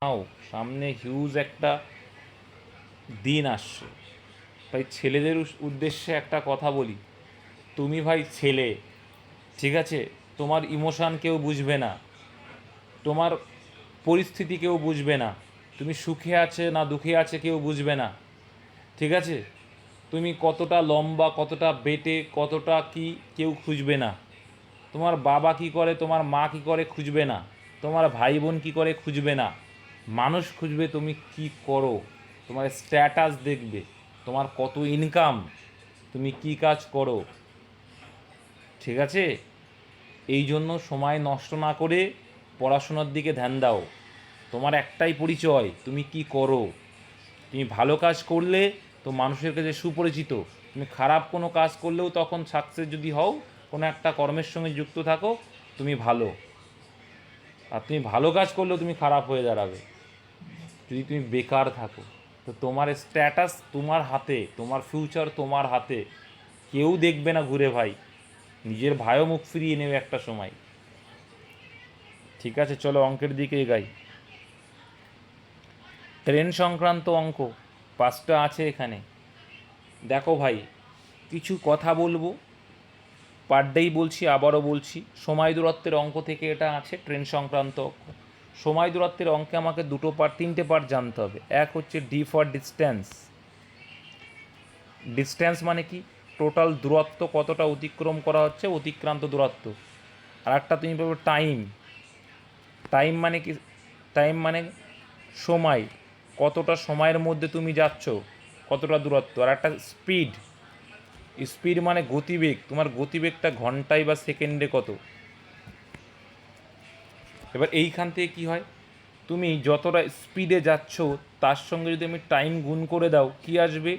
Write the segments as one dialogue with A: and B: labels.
A: নাও, সামনে হিউজ একটা দিন আসছে। তাই ছেলেদের উদ্দেশ্যে একটা কথা বলি। তুমি ভাই ছেলে, ঠিক আছে? তোমার ইমোশান কেউ বুঝবে না, তোমার পরিস্থিতি কেউ বুঝবে না, তুমি সুখে আছে না দুঃখে আছে কেউ বুঝবে না, ঠিক আছে? তুমি কতটা লম্বা, কতটা বেটে, কতটা কি কেউ খুঁজবে না। তোমার বাবা কি করে, তোমার মা কি করে খুঁজবে না, তোমার ভাই বোন কী করে খুঁজবে না। মানুষ খুঁজবে তুমি কি করো, তোমার স্ট্যাটাস দেখবে, তোমার কত ইনকাম, তুমি কি কাজ করো, ঠিক আছে? এই জন্য সময় নষ্ট না করে পড়াশোনার দিকে ধ্যান দাও। তোমার একটাই পরিচয়, তুমি কি করো। তুমি ভালো কাজ করলে তো মানুষের কাছে সুপরিচিত, তুমি খারাপ কোনো কাজ করলেও তখন সাকসেস যদি হও, কোনো একটা কর্মের সঙ্গে যুক্ত থাকো, তুমি ভালো। আর তুমি ভালো কাজ করলেও তুমি খারাপ হয়ে দাঁড়াবে যদি তুমি বেকার থাকো। তো তোমার স্ট্যাটাস তোমার হাতে, তোমার ফিউচার তোমার হাতে, কেউ দেখবে না ঘুরে ভাই। নিজের ভাইও মুখ ফিরিয়ে নেবে একটা সময়। ঠিক আছে, চলো অঙ্কের দিকে এগাই। ট্রেন সংক্রান্ত অঙ্ক 5টা আছে এখানে। দেখো ভাই, কিছু কথা বলবো, পার ডেই বলছি, আবারও বলছি, সময় দূরত্বের অঙ্ক থেকে এটা আছে, ট্রেন সংক্রান্ত অঙ্ক। সময় দূরত্বের অঙ্কে আমাকে তিনটে পার্ট জানতে হবে। এক হচ্ছে ডি ফর ডিস্ট্যান্স। ডিস্ট্যান্স মানে কি? টোটাল দূরত্ব কতটা অতিক্রম করা হচ্ছে, অতিক্রান্ত দূরত্ব। আর একটা তুমি পাবে টাইম। টাইম মানে কি? টাইম মানে সময়, কতটা সময়ের মধ্যে তুমি যাচ্ছ, কতটা দূরত্ব। আর একটা স্পিড। স্পিড মানে গতিবেগ, তোমার গতিবেগটা ঘন্টায় বা সেকেন্ডে কত। এবার এইখান থেকে কী হয়, তুমি যতটা স্পিডে যাচ্ছ তার সঙ্গে যদি আমি টাইম গুণ করে দাও, কি আসবে?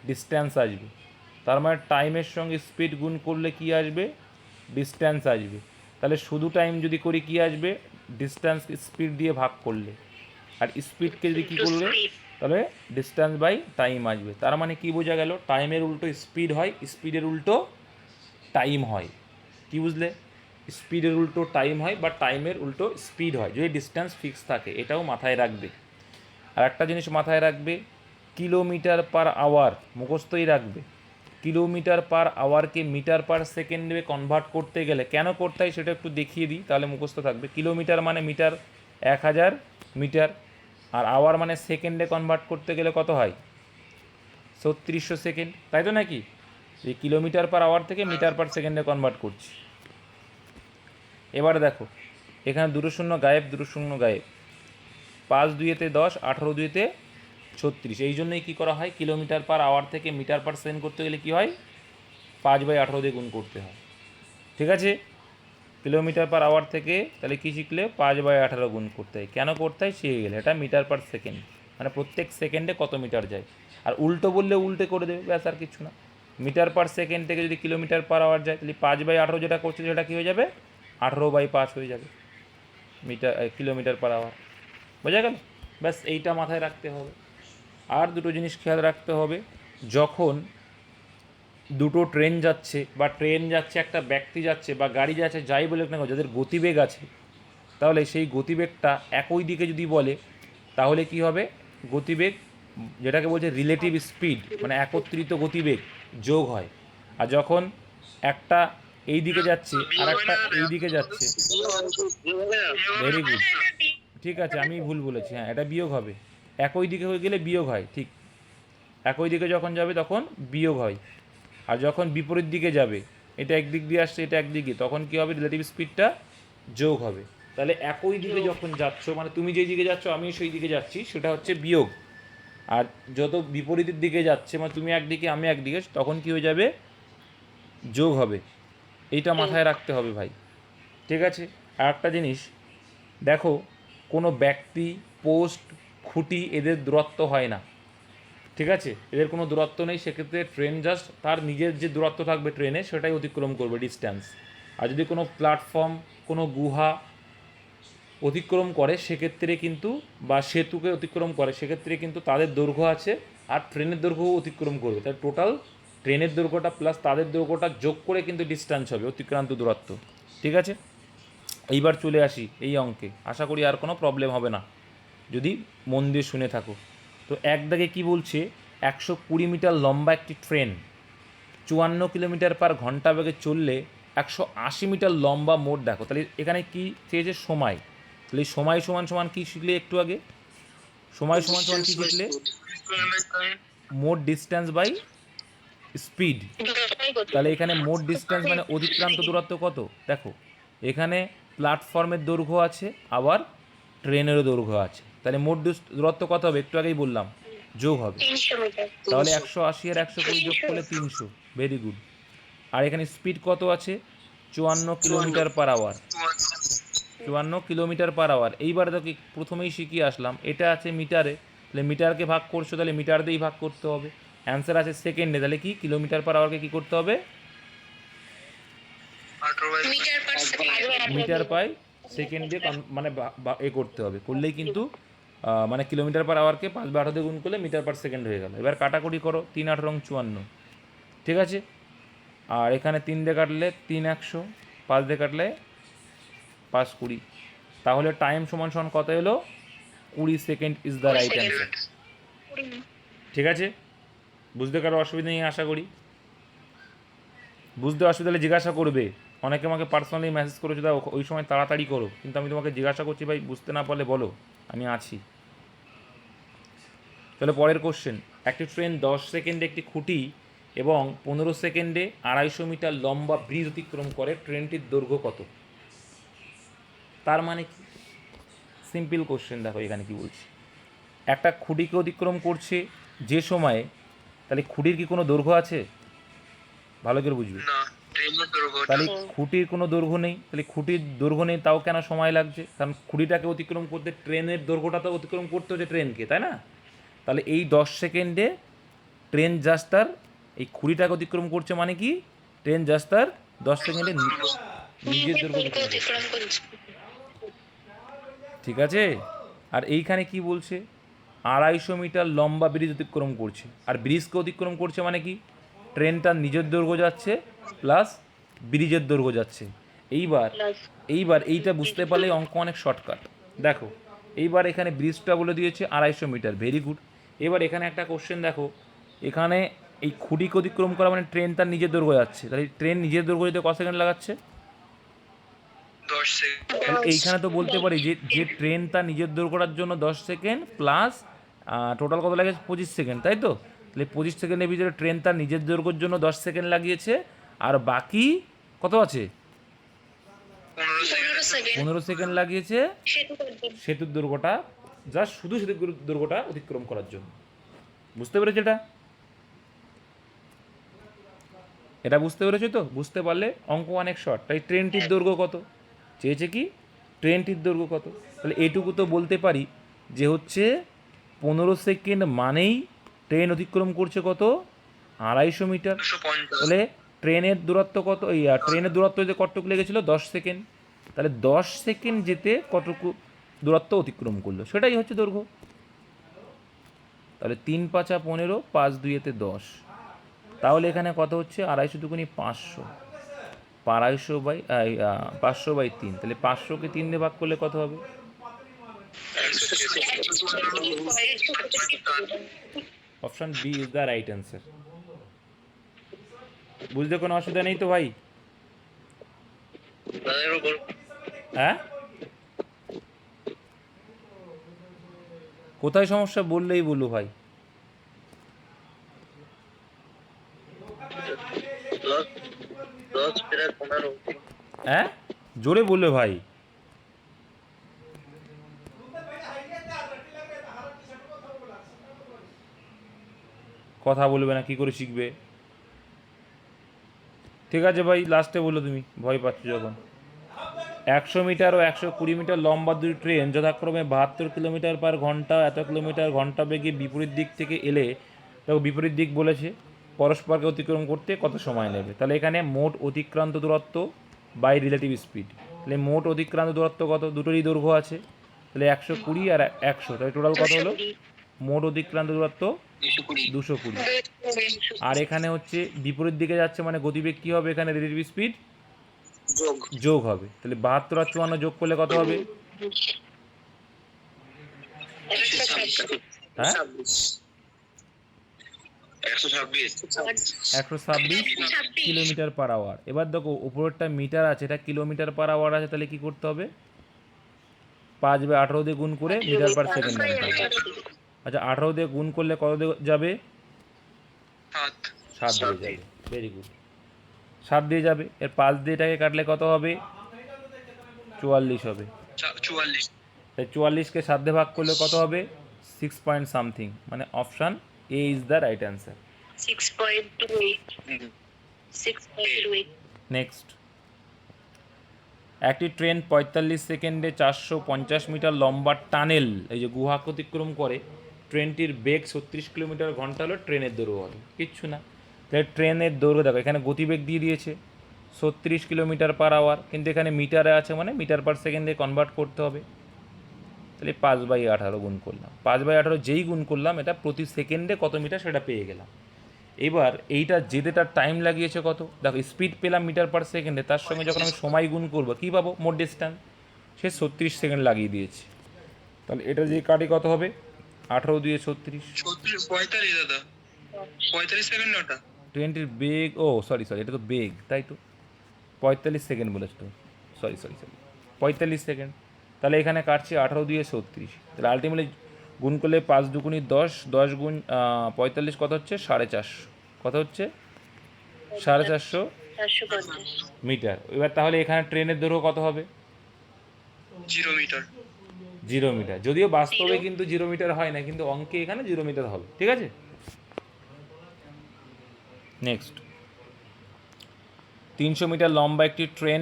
A: ডিস্ট্যান্স আসবে। তার মানে টাইমের সঙ্গে স্পিড গুণ করলে কি আসবে? ডিস্ট্যান্স আসবে। তাহলে শুধু টাইম যদি করি কি আসবে? ডিস্ট্যান্স স্পিড দিয়ে ভাগ করলে। আর স্পিডকে যদি কী করলে, তাহলে ডিস্ট্যান্স বাই টাইম আসবে। তার মানে কি বোঝা গেল? টাইমের উল্টো স্পিড হয়, স্পিডের উল্টো টাইম হয়। কি বুঝলে? স্পিডের উল্টো টাইম হয় বা টাইমের উল্টো স্পিড হয় যদি ডিস্ট্যান্স ফিক্স থাকে। এটাও মাথায় রাখবে। আর একটা জিনিস মাথায় রাখবে, কিলোমিটার পার আওয়ার মুখস্থই রাখবে। কিলোমিটার পার আওয়ারকে মিটার পার সেকেন্ডে কনভার্ট করতে গেলে কেন করতে হয় সেটা একটু দেখিয়ে দিই, তাহলে মুখস্থ থাকবে। কিলোমিটার মানে মিটার, 1000 মিটার। আর আওয়ার মানে সেকেন্ডে কনভার্ট করতে গেলে কত হয়? 3600 সেকেন্ড, তাই তো নাকি? এই কিলোমিটার পার আওয়ার থেকে মিটার পার সেকেন্ডে কনভার্ট করছি। এবার দেখো, এখানে দুটো শূন্য গায়েব, দুটো শূন্য গায়েব। 5 দুইতে 10, 18 দুইতে 36। এই জন্যই কী করা হয়, কিলোমিটার পার আওয়ার থেকে মিটার পার সেকেন্ড করতে গেলে কী হয়? 5/18 দিয়ে গুণ করতে হয়। ঠিক আছে? কিলোমিটার পার আওয়ার থেকে তাহলে কী শিখলে? 5/18 গুণ করতে হয়। কেন করতে হয় শিখে গেলে। এটা মিটার পার সেকেন্ড, মানে প্রত্যেক সেকেন্ডে কত মিটার যায়। আর উল্টো বললে উল্টে করে দেবে, ব্যাস, আর কিছু না। মিটার পার সেকেন্ড থেকে যদি কিলোমিটার পার আওয়ার যায়, তাহলে 5/18 যেটা করছে সেটা কী হয়ে যাবে? 18/5 হয়ে যাবে কিলোমিটার পার আওয়ার। বোঝা গেল? ব্যাস, এইটা মাথায় রাখতে হবে। আর দুটো জিনিস খেয়াল রাখতে হবে, যখন দুটো ট্রেন যাচ্ছে বা ট্রেন যাচ্ছে, একটা ব্যক্তি যাচ্ছে বা গাড়ি যাচ্ছে, যাই বলে না, যাদের গতিবেগ আছে, তাহলে সেই গতিবেগটা একই দিকে যদি বলে, তাহলে কি হবে? গতিবেগ, যেটাকে বলছে রিলেটিভ স্পিড, মানে একত্রিত গতিবেগ যোগ হয়। আর যখন একটা এই দিকে যাচ্ছে আর একটা এই দিকে যাচ্ছে, ভেরি গুড, ঠিক আছে, আমি ভুল বলেছি, হ্যাঁ, এটা বিয়োগ হবে। একই দিকে হয়ে গেলে বিয়োগ হয়, ঠিক। একই দিকে যখন যাবে তখন বিয়োগ হয়। আর যখন বিপরীত দিকে যাবে, এটা একদিক দিয়ে আসছে, এটা একদিকে, তখন কী হবে? রিলেটিভ স্পিডটা যোগ হবে। তাহলে একই দিকে যখন যাচ্ছ, মানে তুমি যেই দিকে যাচ্ছ আমিও সেই দিকে যাচ্ছি, সেটা হচ্ছে বিয়োগ। আর যত বিপরীতের দিকে যাচ্ছে, মানে তুমি একদিকে আমি একদিকে, তখন কী হয়ে যাবে? যোগ হবে। এইটা মাথায় রাখতে হবে ভাই, ঠিক আছে? আর একটা জিনিস দেখো, কোনো ব্যক্তি, পোস্ট, খুঁটি, এদের দূরত্ব হয় না, ঠিক আছে? এদের কোনো দূরত্ব নেই। সেক্ষেত্রে ট্রেন জাস্ট তার নিজের যে দূরত্ব থাকবে ট্রেনে, সেটাই অতিক্রম করবে, ডিস্ট্যান্স। আর যদি কোনো প্ল্যাটফর্ম, কোনো গুহা অতিক্রম করে সেক্ষেত্রে কিন্তু, বা সেতুকে অতিক্রম করে সেক্ষেত্রে কিন্তু তাদের দৈর্ঘ্য আছে, আর ট্রেনের দৈর্ঘ্যও অতিক্রম করবে। তাই টোটাল ট্রেনের দৈর্ঘ্যটা প্লাস তাদের দৈর্ঘ্যটা যোগ করে কিন্তু ডিস্ট্যান্স হবে, অতিক্রান্ত দূরত্ব। ঠিক আছে? এইবার চলে আসি এই অঙ্কে, আশা করি আর কোনো প্রবলেম হবে না। যদি মন দিয়ে শুনে থাকো। তো এক দাগে কী বলছে, 120 মিটার লম্বা একটি ট্রেন 54 কিলোমিটার পার ঘন্টা বেগে চললে 180 মিটার লম্বা মোট দেখো। তাহলে এখানে কি চেয়েছে, সময়। তাহলে সময় সমান সমান কী শিখলে একটু আগে, সময় সমান সমান কী শিখলে, মোট ডিস্ট্যান্স বাই স্পিড। তাহলে এখানে মোট ডিস্ট্যান্স মানে অতিক্রান্ত দূরত্ব কত, দেখো এখানে প্ল্যাটফর্মের দৈর্ঘ্য আছে, আবার ট্রেনেরও দৈর্ঘ্য আছে। তাহলে মোট দূরত্ব কত হবে, একটু আগেই বললাম, যোগ হবে। তাহলে 180 আর 120 যোগ করলে 300, ভেরি গুড। আর এখানে স্পিড কত আছে, 54 kilometre per hour, 54 kilometre per hour. এইবার দেখো প্রথমেই শিখিয়ে আসলাম, এটা আছে মিটারে, তাহলে মিটারকে ভাগ করছো, তাহলে মিটার দিয়েই ভাগ করতে হবে। অ্যান্সার আছে সেকেন্ডে, তাহলে কি কিলোমিটার পার আওয়ারকে কী করতে হবে, মিটার পাই সেকেন্ড দিয়ে মানে এ করতে হবে, করলেই কিন্তু মানে কিলোমিটার পার আওয়ারকে 5/18 দিয়ে গুণ করলে মিটার পার সেকেন্ড হয়ে গেল। এবার কাটাকুটি করো, 3 8 রং 54, ঠিক আছে। আর এখানে 3 দিয়ে কাটলে 3 100, 5 দিয়ে কাটলে 5 20। তাহলে টাইম সমান সমান কত এলো, 20 second is the right answer. ঠিক আছে, বুঝতে কারো অসুবিধা নেই আশা করি। বুঝতে অসুবিধা হলে জিজ্ঞাসা করবে, অনেকে আমাকে পার্সোনালি মেসেজ করেছো, দাও ওই সময় তাড়াতাড়ি করো, কিন্তু আমি তোমাকে জিজ্ঞাসা করছি ভাই বুঝতে না পারলে বলো, আমি আছি। তাহলে পরের কোশ্চেন, একটি ট্রেন 10 সেকেন্ডে একটি খুঁটি এবং 15 সেকেন্ডে 250 মিটার লম্বা ব্রিজ অতিক্রম করে, ট্রেনটির দৈর্ঘ্য কত? তার মানে কি, সিম্পল কোশ্চেন। দেখো এখানে কি বলছি, একটা খুঁটিকে অতিক্রম করছে যে সময়ে, তাহলে খুঁটির কি কোনো দৈর্ঘ্য আছে, ভালো করে বুঝবে। তাহলে খুঁটির কোনো দৈর্ঘ্য নেই, তাহলে খুঁটির দৈর্ঘ্য নেই, তাও কেন সময় লাগছে, কারণ খুঁটিটাকে অতিক্রম করতে ট্রেনের দৈর্ঘ্যটা তো অতিক্রম করতে হচ্ছে ট্রেনকে, তাই না? তাহলে এই 10 সেকেন্ডে ট্রেন জাস্ট তার এই খুঁটিটাকে অতিক্রম করছে, মানে কি ট্রেন জাস্ট তার 10 সেকেন্ডে নিজের দৈর্ঘ্য অতিক্রম করছে, ঠিক আছে। আর এইখানে কি বলছে, 250 মিটার লম্বা ব্রিজ অতিক্রম করছে, আর ব্রিজকে অতিক্রম করছে মানে কি, ট্রেনটার নিজের দৈর্ঘ্য যাচ্ছে প্লাস ব্রিজের দৈর্ঘ্য যাচ্ছে। এইবার এইটা বুঝতে পারলে অঙ্ক অনেক শর্টকাট। দেখো এইবার এখানে ব্রিজটা বলে দিয়েছে 250 মিটার, ভেরি গুড। এবার এখানে একটা কোশ্চেন দেখো, এখানে এই খুঁটিকে অতিক্রম করা মানে ট্রেন তার নিজের দৈর্ঘ্য যাচ্ছে, তাহলে ট্রেন নিজের দৈর্ঘ্য যেতে কত সেকেন্ড লাগাচ্ছে, 10 সেকেন্ড। তাহলে এইখানে তো বলতে পারি যে ট্রেন তার নিজের দৈর্ঘ্যটার জন্য 10 সেকেন্ড প্লাস টোটাল কত লাগে 25 সেকেন্ড, তাই তো। তাহলে 25 সেকেন্ডের ভিতরে ট্রেন তার নিজের দৈর্ঘ্যের জন্য 10 সেকেন্ড লাগিয়েছে, আর বাকি কত আছে, 15 সেকেন্ড লাগিয়েছে সেতুর দৈর্ঘ্যটা, জাস্ট শুধু সেতুর দৈর্ঘ্যটা অতিক্রম করার জন্য। বুঝতে পেরেছো এটা বুঝতে পেরেছো তো? বুঝতে পারলে অঙ্ক অনেক শর্ট। তাই ট্রেনটির দৈর্ঘ্য কত চেয়েছে, কি ট্রেনটির দৈর্ঘ্য কত, তাহলে এইটুকু তো বলতে পারি যে হচ্ছে 15 সেকেন্ড মানেই ট্রেন অতিক্রম করছে কত, 250 মিটার। তাহলে ট্রেনের দূরত্ব কত, এই ট্রেনের দূরত্ব যে কতটুকু লেগেছিল 10 সেকেন্ড, তাহলে 10 সেকেন্ড যেতে কতটুকু দূরত্ব অতিক্রম করলো, সেটাই হচ্ছে দৈর্ঘ্য। তাহলে 3 5 15, 5 2 10, তাহলে এখানে কত হচ্ছে, 250 দুগুণি 500, 500/3, তাহলে 500কে 3 দিয়ে ভাগ করলে কত হবে, option B is the right answer. বুঝতে কোনো অসুবিধা নেই তো ভাই? হ্যাঁ, কোথায় সমস্যা বললেই বলো ভাই। হ্যাঁ, জোরে বললে ভাই। কথা বলবে না, কি করে শিখবে? ঠিক আছে ভাই, লাস্টে বলো, তুমি ভয় পাচ্ছ যখন। 100 মিটার ও 120 মিটার লম্বা দুই ট্রেন যথাক্রমে 72 কিলোমিটার পার ঘন্টা এত কিলোমিটার ঘন্টা বেগে বিপরীত দিক থেকে এলে, দেখো বিপরীত দিক বলেছে, পরস্পরকে অতিক্রম করতে কত সময় নেবে। তাহলে এখানে মোট অতিক্রান্ত দূরত্ব বাই রিলেটিভ স্পিড, তাহলে মোট অতিক্রান্ত দূরত্ব কত, দুটোরই দৈর্ঘ্য আছে, তাহলে 120 আর 100, তাহলে টোটাল কত হলো, মোট অতিক্রান্ত দূরত্ব 220। আর এখানে হচ্ছে বিপরীত দিকে যাচ্ছে মানে গতিবেগ কী হবে, এখানে রিলেটিভ স্পিড যোগ হবে, তাহলে 72 আর 54 যোগ করলে কত হবে, হ্যাঁ 126 কিলোমিটার পার আওয়ার। এবার দেখো উপরেরটা মিটার আছে, এটা কিলোমিটার পার আওয়ার আছে, তাহলে কি করতে হবে 5/18 দিয়ে গুণ করে মিটার পার সেকেন্ড আনতে হবে। আচ্ছা 18 দিয়ে গুণ করলে কত দিয়ে যাবে 7 দিয়ে যাবে। ভেরি গুড, 7 দিয়ে যাবে। এর 5 দিয়ে এটাকে কাটলে কত হবে 44 হবে। তাই 44কে 7 দিয়ে ভাগ করলে কত হবে 6 পয়েন্ট সামথিং, মানে option A is the right answer.
B: 6.28
A: next, একটি ট্রেন 45 সেকেন্ডে 450 মিটার লম্বা টানেল, এই যে গুহা অতিক্রম করে, ট্রেনটির বেগ 36 কিলোমিটার ঘন্টা হলো, ট্রেনের দৈর্ঘ্য হলো কিচ্ছু না। তাহলে ট্রেনের দৈর্ঘ্য দেখো, এখানে গতিবেগ দিয়ে দিয়েছে 36 কিলোমিটার পার আওয়ার, কিন্তু এখানে মিটারে আছে মানে মিটার পার সেকেন্ডে কনভার্ট করতে হবে। তাহলে 5/18 গুণ করলাম, 5/18 যেই গুণ করলাম এটা প্রতি সেকেন্ডে কত মিটার সেটা পেয়ে গেলাম। এবার এইটা যেতে তার টাইম লাগিয়েছে কত, দেখো স্পিড পেলাম মিটার পার সেকেন্ডে, তার সঙ্গে যখন আমি সময় গুণ করবো কী পাবো মোট ডিস্ট্যান্স, সে 36 সেকেন্ড লাগিয়ে দিয়েছে। তাহলে এটা যে কাটে কত হবে 18 দিয়ে 36,
C: 45 সেকেন্ড ওটা
A: ট্রেনটির বেগ, ও সরি এটা তো বেগ, তাই তো 45 সেকেন্ড বলেছ তো, সরি 45 সেকেন্ড। তাহলে এখানে কাটছে 18 দিয়ে 36, তাহলে আলটিমেটলি গুণ করলে 5 দুগুণি 10, 10 গুণ 45 কত হচ্ছে 450, কত হচ্ছে 450 মিটার। এবার তাহলে এখানে ট্রেনের দৈর্ঘ্য কত হবে
C: 0 মিটার।
A: 0 মিটার, যদিও বাস্তবে কিন্তু 0 মিটার হয় না, কিন্তু অঙ্কে এখানে 0 মিটার হবে, ঠিক আছে। নেক্সট, 300 মিটার লম্বা একটি ট্রেন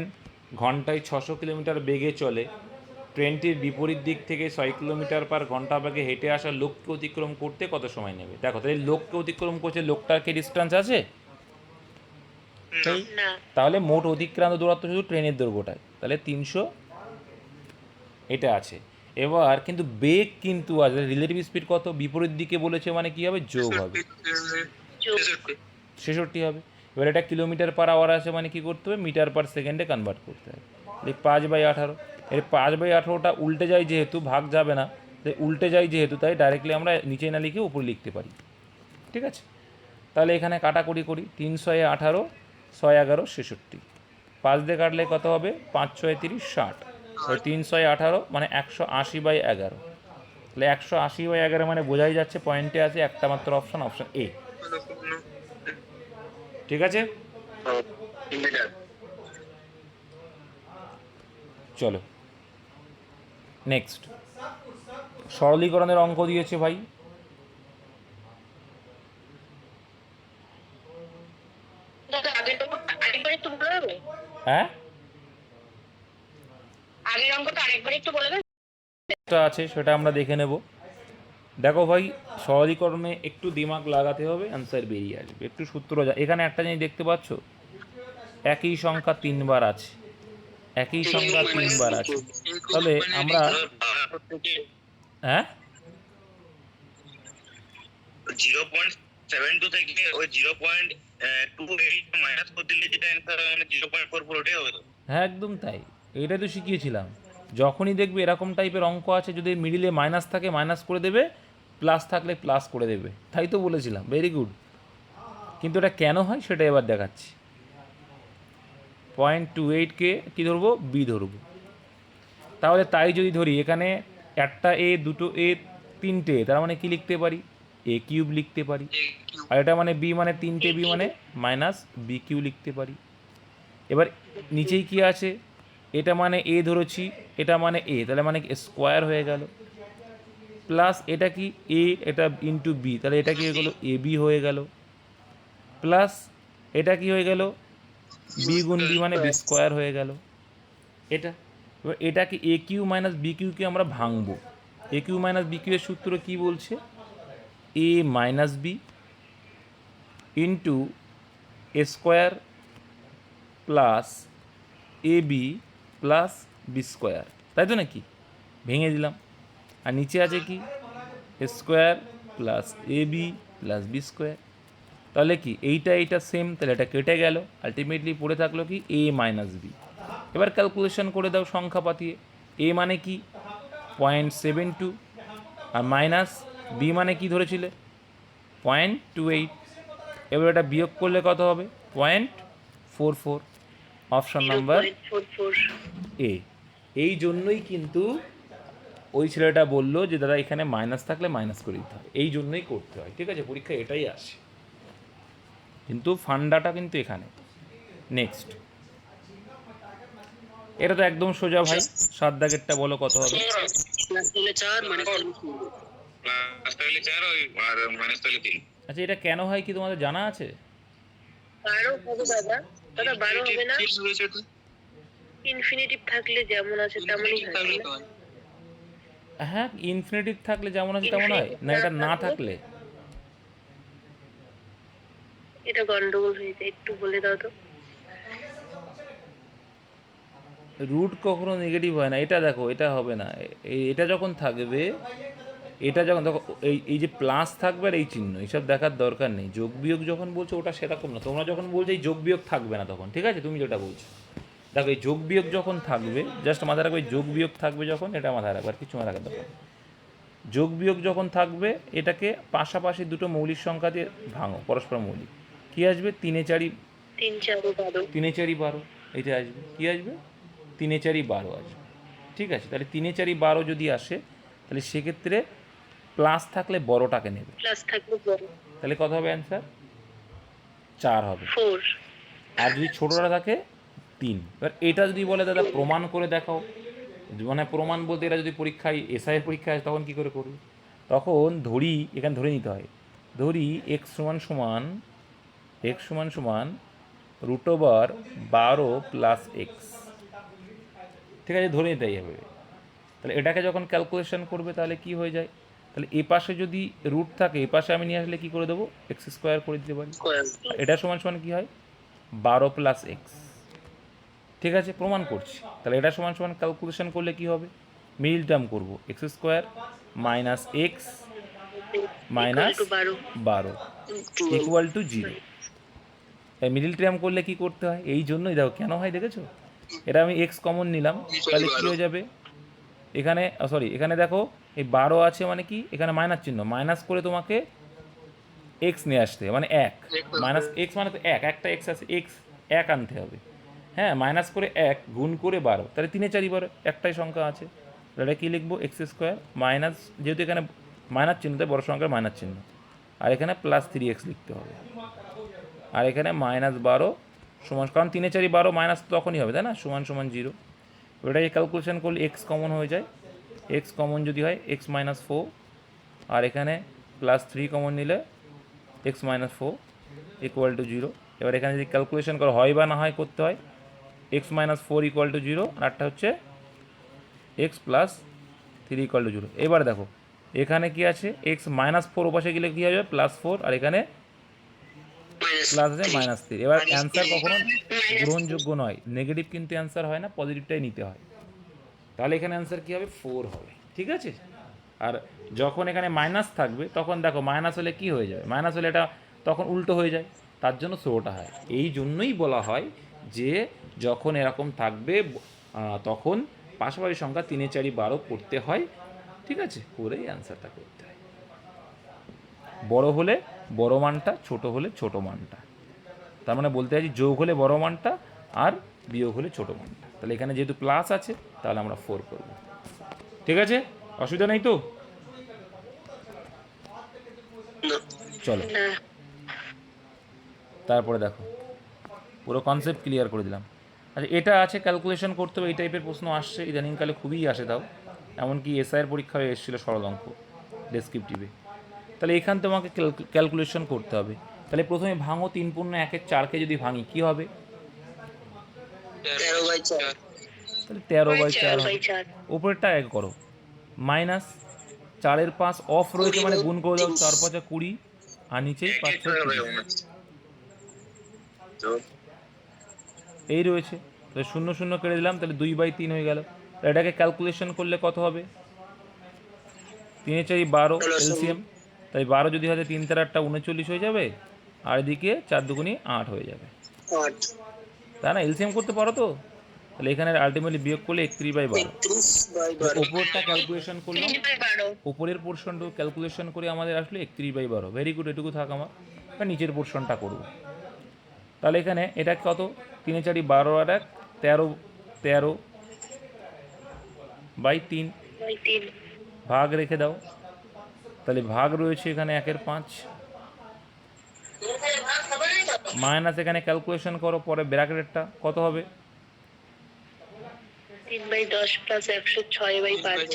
A: ঘন্টায় 600 কিলোমিটার বেগে চলে, ট্রেনটির বিপরীত দিক থেকে 6 কিলোমিটার পার ঘন্টা বেগে হেঁটে আসা লোককে অতিক্রম করতে কত সময় নেবে। দেখো তাহলে লোককে অতিক্রম করছে, লোকটার কি ডিস্টেন্স আছে, তাহলে মোট অতিক্রান্ত দূরত্ব শুধু ট্রেনের দৈর্ঘ্যটাই, তাহলে 300 এটা আছে। এবার কিন্তু বেগ কিন্তু আছে, রিলেটিভ স্পিড কত বিপরীত দিকে বলেছে মানে কি হবে যোগ হবে 66 হবে। এবার এটা কিলোমিটার পার আওয়ার আছে মানে কি করতে হবে মিটার পার সেকেন্ডে কনভার্ট করতে হবে। 5/18, এর 5/18টা উল্টে যায় যেহেতু ভাগ যাবে না, তাই উল্টে যায় যেহেতু তাই ডাইরেক্টলি আমরা নিচে না লিখে উপরে লিখতে পারি, ঠিক আছে। তাহলে এখানে কাটাকুটি করি, 318, 611, 66, 5 দিয়ে কাটলে কত হবে 5 6 30 60, 318 মানে 180/11, তাহলে 180/11 মানে বোঝাই যাচ্ছে পয়েন্টে আছে একটা মাত্র অপশান, অপশান এ, ঠিক আছে। চলো নেক্সট, সরলীকরণের অঙ্ক দিয়েছে ভাই, হ্যাঁ আছে সেটা আমরা দেখে নেব। দেখো ভাই সরলীকরণে একটু দিমাগ লাগাতে হবে, অ্যান্সার বেরিয়ে আসবে, একটু সূত্র এখানে একটা জিনিস দেখতে পাচ্ছ, একই সংখ্যা 3 বার আছে, একই সংখ্যা 3 বার আছে, তাহলে আমরা হ্যাঁ
C: 0.72 থেকে ওই 0.28 মাইনাস করে দিলে যেটা অ্যান্সার মানে 0.44 ওটাই হবে তো।
A: হ্যাঁ একদম তাই, এটাই তো শিখিয়েছিলাম। যখনই দেখবে এরকম টাইপের অঙ্ক আছে, যদি মিডিলে মাইনাস থাকে মাইনাস করে দেবে, প্লাস থাকলে প্লাস করে দেবে, তাই তো বলেছিলাম, ভেরি গুড। কিন্তু এটা কেন হয় সেটা এবার দেখাচ্ছি। 0.28কে কী ধরবো বি ধরবো, তাহলে তাই যদি ধরি এখানে একটা এ, দুটো এ, তিনটে, তার মানে কি লিখতে পারি এ কিউব লিখতে পারি, আর এটা মানে বি মানে তিনটে বি মানে মাইনাস বি কিউ লিখতে পারি। এবার নিচেই কি আছে, এটা মানে এ ধরেছি, এটা মানে এ, তাহলে মানে স্কোয়ার হয়ে গেল, প্লাস এটা কি এ, এটা ইন্টু বি, তাহলে এটা কি হয়ে গেলো এ বি হয়ে গেল, প্লাস এটা কি হয়ে গেল বি গুণ বি মানে বি স্কোয়ার হয়ে গেল এটা। এবার এটাকে এ কিউ মাইনাস বি কিউকে আমরা ভাঙবো, এ কিউ মাইনাস বি কিউ এর সূত্র কী বলছে এ minus B into A square plus A B plus B square, তাই তো নাকি, ভেঙে দিলাম। আর নিচে আছে কি এ square plus A B plus B square, তাহলে কি এইটা সেম, তাহলে এটা কেটে গেল, আলটিমেটলি পড়ে থাকলো কি এ মাইনাস বি। এবার ক্যালকুলেশন করে দাও সংখ্যা পাতিয়ে, এ মানে কি 0.72 আর মাইনাস বি মানে কি ধরেছিলে 0.28, এবার এটা বিয়োগ করলে কত হবে 0.44, অপশান নাম্বার
B: 0.44
A: এ। এই জন্যই কিন্তু ওই ছেলেটা বললো যে দাদা এখানে মাইনাস থাকলে মাইনাস করে দিতে হয়, এই জন্যই করতে হয়, ঠিক আছে, পরীক্ষা এটাই আসে, কিন্তু ফান্ডাটা কিন্তু এখানে। নেক্সট, এটা তো একদম সোজা ভাই, 7 দাগেরটা বলো কত হবে?
B: প্লাস তাহলে 4 মাইনাস তাহলে 3
C: প্লাস তাহলে 4 আর মাইনাস তাহলে 3।
A: আচ্ছা, এটা কেন হয় কি তোমাদের জানা আছে?
B: 12 হবে দাদা। দাদা 12 হবে না? ইনফিনিটিভ থাকলে যেমন আছে তেমনই হয় না?
A: হ্যাঁ, ইনফিনিটিভ থাকলে যেমন আছে তেমন হয় না, এটা না থাকলে
B: এটা গন্ডগোল হয়ে যায়, একটু বলে দাও তো।
A: রুট কখনো নেগেটিভ হয় না, এটা দেখো এটা হবে না, এটা যখন থাকবে, এটা যখন দেখো এই যে প্লাস থাকবে আর এই চিহ্ন, এইসব দেখার দরকার নেই। যোগ বিয়োগ যখন বলছো ওটা সেরকম না, তোমরা যখন বলছো এই যোগ বিয়োগ থাকবে না তখন, ঠিক আছে, তুমি যেটা বলছো দেখো এই যোগ বিয়োগ যখন থাকবে, জাস্ট মাথায় রাখবে যোগ বিয়োগ থাকবে যখন, এটা মাথায় রাখবে, আর কিছু মাথায় রাখার দরকার নেই। যোগ বিয়োগ যখন থাকবে এটাকে পাশাপাশি দুটো মৌলিক সংখ্যা দিয়ে ভাঙো, পরস্পর মৌলিক, কী আসবে 3 4
B: 3 4 12
A: 3 4 12, এইটা আসবে, কী আসবে 3 4 12 আসবে, ঠিক আছে। তাহলে 3 4 12 যদি আসে, তাহলে সেক্ষেত্রে প্লাস থাকলে বড়টাকে নেবে,
B: প্লাস থাকলে বড়
A: তাহলে কত হবে অ্যান্সার 4 হবে,
B: 4।
A: আর যদি ছোটোটা থাকে 3। এবার এটা যদি বলে দাদা প্রমাণ করে দেখাও, মানে প্রমাণ বলতে এরা যদি পরীক্ষায় এসআইয়ের পরীক্ষায় আসে তখন কী করে করবে, তখন ধরি, এখানে ধরে নিতে হয়, ধরি এক্স সমান √12 প্লাস এক্স, ঠিক আছে, ধরে নিতে হবে। তাহলে এটাকে যখন ক্যালকুলেশন করবে তাহলে কি হয়ে যায়, তাহলে এ পাশে যদি রুট থাকে এ পাশে আমি নিয়ে আসলে কী করে দেবো এক্স স্কোয়ার করে দিতে পারি, এটা সমান কী হয় 12 প্লাস এক্স, ঠিক আছে, প্রমাণ করছি। তাহলে এটা সমান ক্যালকুলেশন করলে কি হবে, মিডল টার্ম করবো x square minus x minus 12 equal to 0। তাই মিডল টার্ম করলে কি করতে হয়, এই জন্যই দেখো কেন হয় দেখেছো, এটা আমি এক্স কমন নিলাম, তাহলে কী হয়ে যাবে এখানে, সরি এখানে দেখো এই 12 আছে মানে কি, এখানে মাইনাস চিহ্ন, মাইনাস করে তোমাকে এক্স নিয়ে আসতে হবে, মানে 1 মাইনাস এক্স মানে তো একটা এক্স আছে, এক্স 1 আনতে হবে, হ্যাঁ, মাইনাস করে 1 গুণ করে 12, তাহলে 3 4 12 একটাই সংখ্যা আছে, তাহলে এটা কী লিখবো এক্স স্কোয়ার মাইনাস, যেহেতু এখানে মাইনাস চিহ্ন তাই বড় সংখ্যার মাইনাস চিহ্ন, আর এখানে প্লাস 3x লিখতে হবে, আর এখানে -12 সমান, কারণ 3 4 12 মাইনাস তখনই হবে তাই না, সমান 0। ওটাকে ক্যালকুলেশন করলে এক্স কমন হয়ে যায়, এক্স কমন যদি হয় x - 4, আর এখানে +3 কমন নিলে x - 4 ইকুয়াল টু 0। এবার এখানে যদি ক্যালকুলেশন করা হয় বা না হয় করতে হয়, x - 4 ইকুয়াল টু 0, আর একটা হচ্ছে x + 3 ইকুয়াল টু 0। এবার দেখো এখানে কি আছে x - 4 ওপাশে গেলে কী হবে +4, আর এখানে প্লাস আছে -3। এবার অ্যান্সার কখনো গ্রহণযোগ্য নয়, নেগেটিভ কিন্তু অ্যান্সার হয় না, পজিটিভটাই নিতে হয়, তাহলে এখানে অ্যান্সার কী হবে 4 হবে, ঠিক আছে। আর যখন এখানে মাইনাস থাকবে তখন দেখো মাইনাস হলে কি হয়ে যাবে, মাইনাস হলে এটা তখন উল্টো হয়ে যায়, তার জন্য শোটা হয়। এই জন্যই বলা হয় যে যখন এরকম থাকবে তখন পাশাপাশি সংখ্যা 3 4 12 করতে হয়, ঠিক আছে, করেই অ্যান্সারটা করতে হয়। বড় হলে বড় মানটা, ছোট হলে ছোট মানটা, তার মানে বলতে চাইছি যোগ হলে বড় মানটা আর বিয়োগ হলে ছোট মানটা। তাহলে এখানে যেহেতু প্লাস আছে তাহলে আমরা 4 করব, ঠিক আছে, অসুবিধা নেই তো, চলো তারপরে দেখো পুরো কনসেপ্ট ক্লিয়ার করে দিলাম। আচ্ছা, এটা আছে ক্যালকুলেশন করতে হবে, এই টাইপের প্রশ্ন আসছে ইদানিংকালে, খুবই আসে, তাও এমনকি এসআইয়ের পরীক্ষায় এসেছিলো সরল অঙ্ক ডেসক্রিপটিভে। তাহলে এখান তোমাকে ক্যালকুলেশন করতে হবে। তাহলে প্রথমে ভাঙো 3 পূর্ণ 1-এর 4কে যদি ভাঙি কী হবে,
B: 13/4,
A: তাহলে 13/4 হবে। উপরেরটা এক করো, মাইনাস 4-এর 5 অফ রয়েছে মানে গুণ করে দাও, 4 5 20, আর নিচেই 5 6 30 এই রয়েছে, তাহলে 0 0 কেটে দিলাম, তাহলে 2/3 হয়ে গেল। এটাকে ক্যালকুলেশন করলে কত হবে, 3 4 12 এলসিএম, তাই 12 যদি হয় 3 4 8 39 হয়ে যাবে, আর এদিকে 4 2 8 হয়ে যাবে, তাই না, এলসিএম করতে পারো তো, তাহলে এখানে আলটিমেটলি বিয়োগ করলে 31/12।
B: 31/12
A: ওপরটা ক্যালকুলেশন করলাম,
B: 3/12
A: ওপরের পোর্শনটা ক্যালকুলেশন করে আমাদের আসলে 31/12। ভেরি গুড, এটুকু থাক আমার। বা নিচের পোর্শনটা করব। তাহলে এখানে এটা কত, 3 4 12 আর 1 13, 13/3
B: 3
A: ভাগ রেখে দাও। তাহলে ভাগ রয়েছে এখানে 1/5 মাইনাস এখানে ক্যালকুলেশন করো পরে ব্র্যাকেটটা কত হবে,
B: 3/10 প্লাস 106/5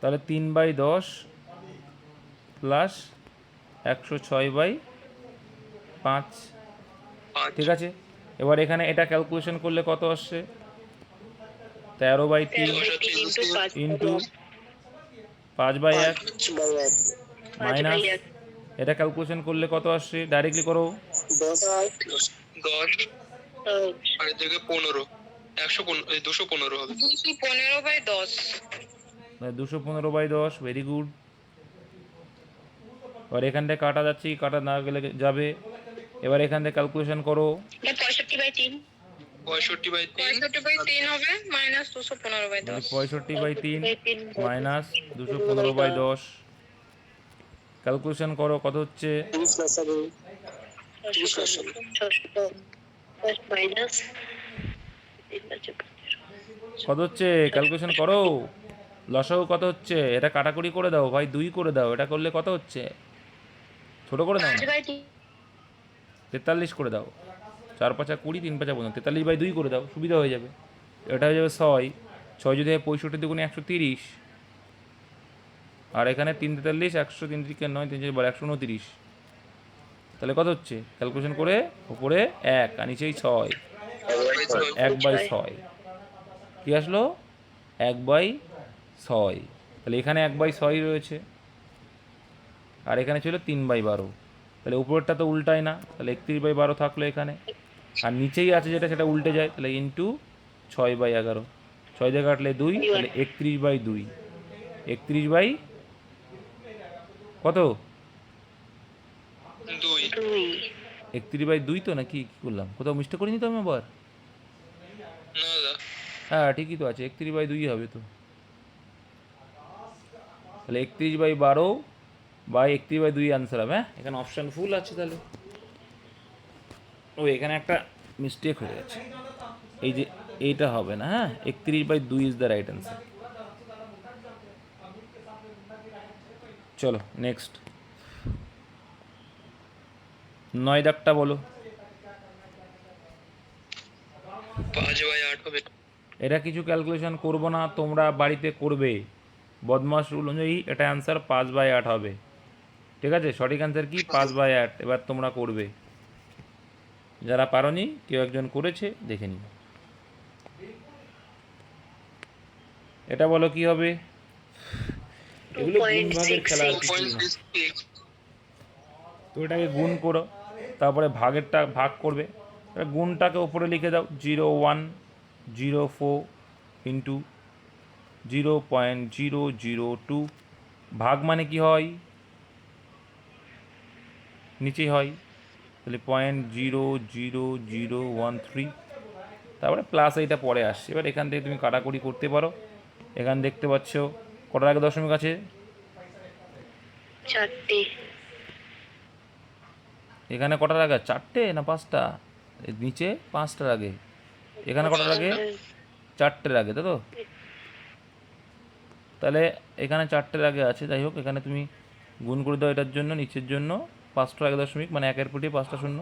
A: তাহলে 3/10 প্লাস 106/5। ঠিক আছে, এবার এখানে এটা ক্যালকুলেশন করলে কত আসছে, 13/3 ইন্টু 5/1 মাইনাস এটা ক্যালকুলেশন করলে কত আসছে, ডাইরেক্টলি করো
C: 10 আর এদিকে 15, 215 হবে।
B: 215/10
A: 215/10। Very good. এবার এখান থেকে কাটা যাচ্ছে, কাটা না গেলে যাবে। এবার এখান থেকে ক্যালকুলেশন করো,
B: 65/3 65/3 হবে মাইনাস 215/10
A: 65/3 মাইনাস 215/10 ক্যালকুলেশন করো কত হচ্ছে,
B: মাইনাস
A: কত হচ্ছে ক্যালকুলেশন করো, লসাগু কত হচ্ছে, এটা কাটাকুটি করে দাও ভাই, 2 করে দাও। এটা করলে কত হচ্ছে, ছোট করে দাও না, 43 করে দাও। 4 5 20, 3 5 15, 43/2 করে দাও, সুবিধা হয়ে যাবে। এটা হয়ে যাবে 6, 6 যদি হয় 65 দুগুণে 130, আর এখানে 3 43, 100 3 3 9 3 4 129। তাহলে কত হচ্ছে ক্যালকুলেশন করে, উপরে 1 আর নিচেই 6, 1/6 কি আসলো, 1/6। তাহলে এখানে 1/6 রয়েছে, আর এখানে ছিল 3/12। তাহলে উপরেরটা তো উল্টায় না, তাহলে 31/12 থাকলো এখানে, আর নিচেই আছে যেটা সেটা উল্টে যায়, তাহলে ইন্টু 6/11, 6 দিয়ে কাটলে 2, তাহলে 31/2। 31 কত, 31/2 তো নাকি, কী করলাম, কোথাও মিস্টেক করিনি তো আমি আবার, হ্যাঁ ঠিকই তো আছে, 31/2 হবে তো। তাহলে 31/12 বা 31/2 আনসার হবে। হ্যাঁ, এখানে অপশান ফুল আছে তাহলে। ও এখানে একটা মিস্টেক হয়ে গেছে, এই যে এইটা হবে না। হ্যাঁ, 31/2 ইজ দ্য রাইট আনসার। চলো নেক্সট, 9 দাগটা বলো।
C: 5/8 হবে।
A: এটা কিছু ক্যালকুলেশন করবো না, তোমরা বাড়িতে করবে। বদমাস রুল অনুযায়ী এটা অ্যান্সার 5/8 হবে। ঠিক আছে, সঠিক অ্যান্সার কি 5/8। এবার তোমরা করবে, যারা পারোনি কেউ একজন করেছে দেখে নিও। এটা বলো কি হবে, এগুলো গুণ ভাগের খেলা আর কিছুই না। তো এটাকে গুণ করো, তারপরে ভাগেরটা ভাগ করবে। গুণটাকে উপরে লিখে দাও, 0.104 ইন্টু 0.002। ভাগ মানে কি হয়, নিচেই হয়, তাহলে 0.00013। তারপরে প্লাস এইটা পরে আসছে। এবার এখান থেকে তুমি কাটাকুটি করতে পারো। এখানে দেখতে পাচ্ছ কটার আগে দশমিক আছে,
B: 4টে।
A: এখানে কটার আগে, 4টে না 5টা, নিচে 5টার আগে, এখানে কটার আগে, 4টের আগে, তাই তো। তাহলে এখানে 4টের আগে আছে, যাই হোক এখানে তুমি গুণ করে দাও এটার জন্য, নিচের জন্য 5টার আগে দশমিক, মানে 1-এর পিঠে 5টা শূন্য।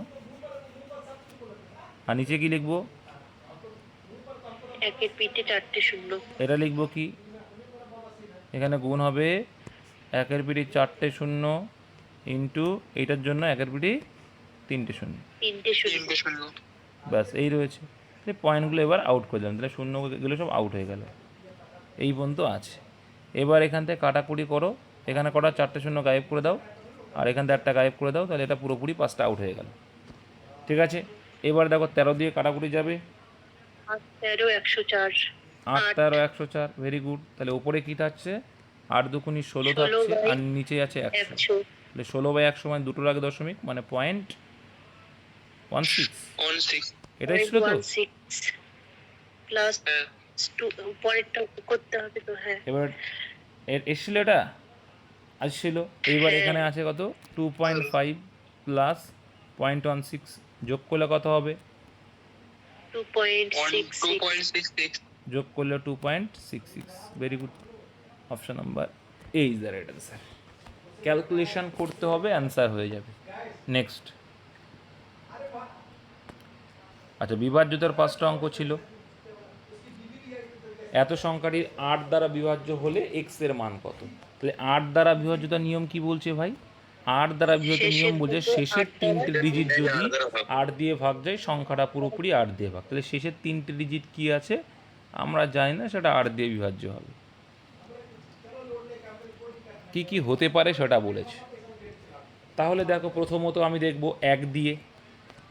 A: আর নিচে কি লিখবো,
B: 1-এর পিঠে 4টে শূন্য।
A: এটা লিখবো কি, এখানে গুণ হবে 1-এর পিঠে 4টে শূন্য ইন্টু এইটার জন্য 1-এর পিঠে 3টে শূন্য,
B: 3টে শূন্য।
A: ব্যাস এই রয়েছে। এই পয়েন্টগুলো এবার আউট করে দিলাম, তাহলে শূন্যগুলো সব আউট হয়ে গেল। এই পর্যন্ত আছে। এবার এখান থেকে কাটাকুটি করো, এখানে কটা 4টে শূন্য গায়েব করে দাও, আর এখান থেকে একটা গায়েব করে দাও, তাহলে এটা পুরোপুরি 5টা আউট হয়ে গেল। ঠিক আছে, এবার দেখো 13 দিয়ে কাটাকুটি যাবে,
B: 8 13 104।
A: 8 13 104, ভেরি গুড। তাহলে উপরে কী থাকছে, 8 দুগুণে 16 থাকছে, আর নিচে আছে 100। তাহলে 16/100 মানে দুটোর আগে দশমিক, মানে 0.16।
C: 16
A: এটাই ছিল তো,
B: 16। প্লাস পরেরটা করতে হবে তো। হ্যাঁ,
A: এবার এসছিল এটা আসছিল, এইবার এখানে আছে কত 2.5 প্লাস 0.16 যোগ করলে কত হবে?
B: 2.66।
A: যোগ করলে 2.66। Very good, option number A is the right answer. Calculation করতে হবে, অ্যান্সার হয়ে যাবে। নেক্সট, আচ্ছা বিভাজ্যতার 5টা অঙ্ক ছিল। এত সংখ্যাটির 8 দ্বারা বিভাজ্য হলে এক্স এর মান কত? তাহলে 8 দ্বারা বিভাজ্যতার নিয়ম কি বলছে ভাই? 8 দ্বারা বিভাজ্য নিয়ম বলছে শেষের 3টে ডিজিট যদি 8 দিয়ে ভাগ যায় সংখ্যাটা পুরোপুরি 8 দিয়ে ভাগ। তাহলে শেষের 3টে ডিজিট কি আছে আমরা জানি না, সেটা 8 দিয়ে বিভাজ্য হবে। কি কি হতে পারে সেটা বলেছে। তাহলে দেখো প্রথমত আমি দেখব 1 দিয়ে,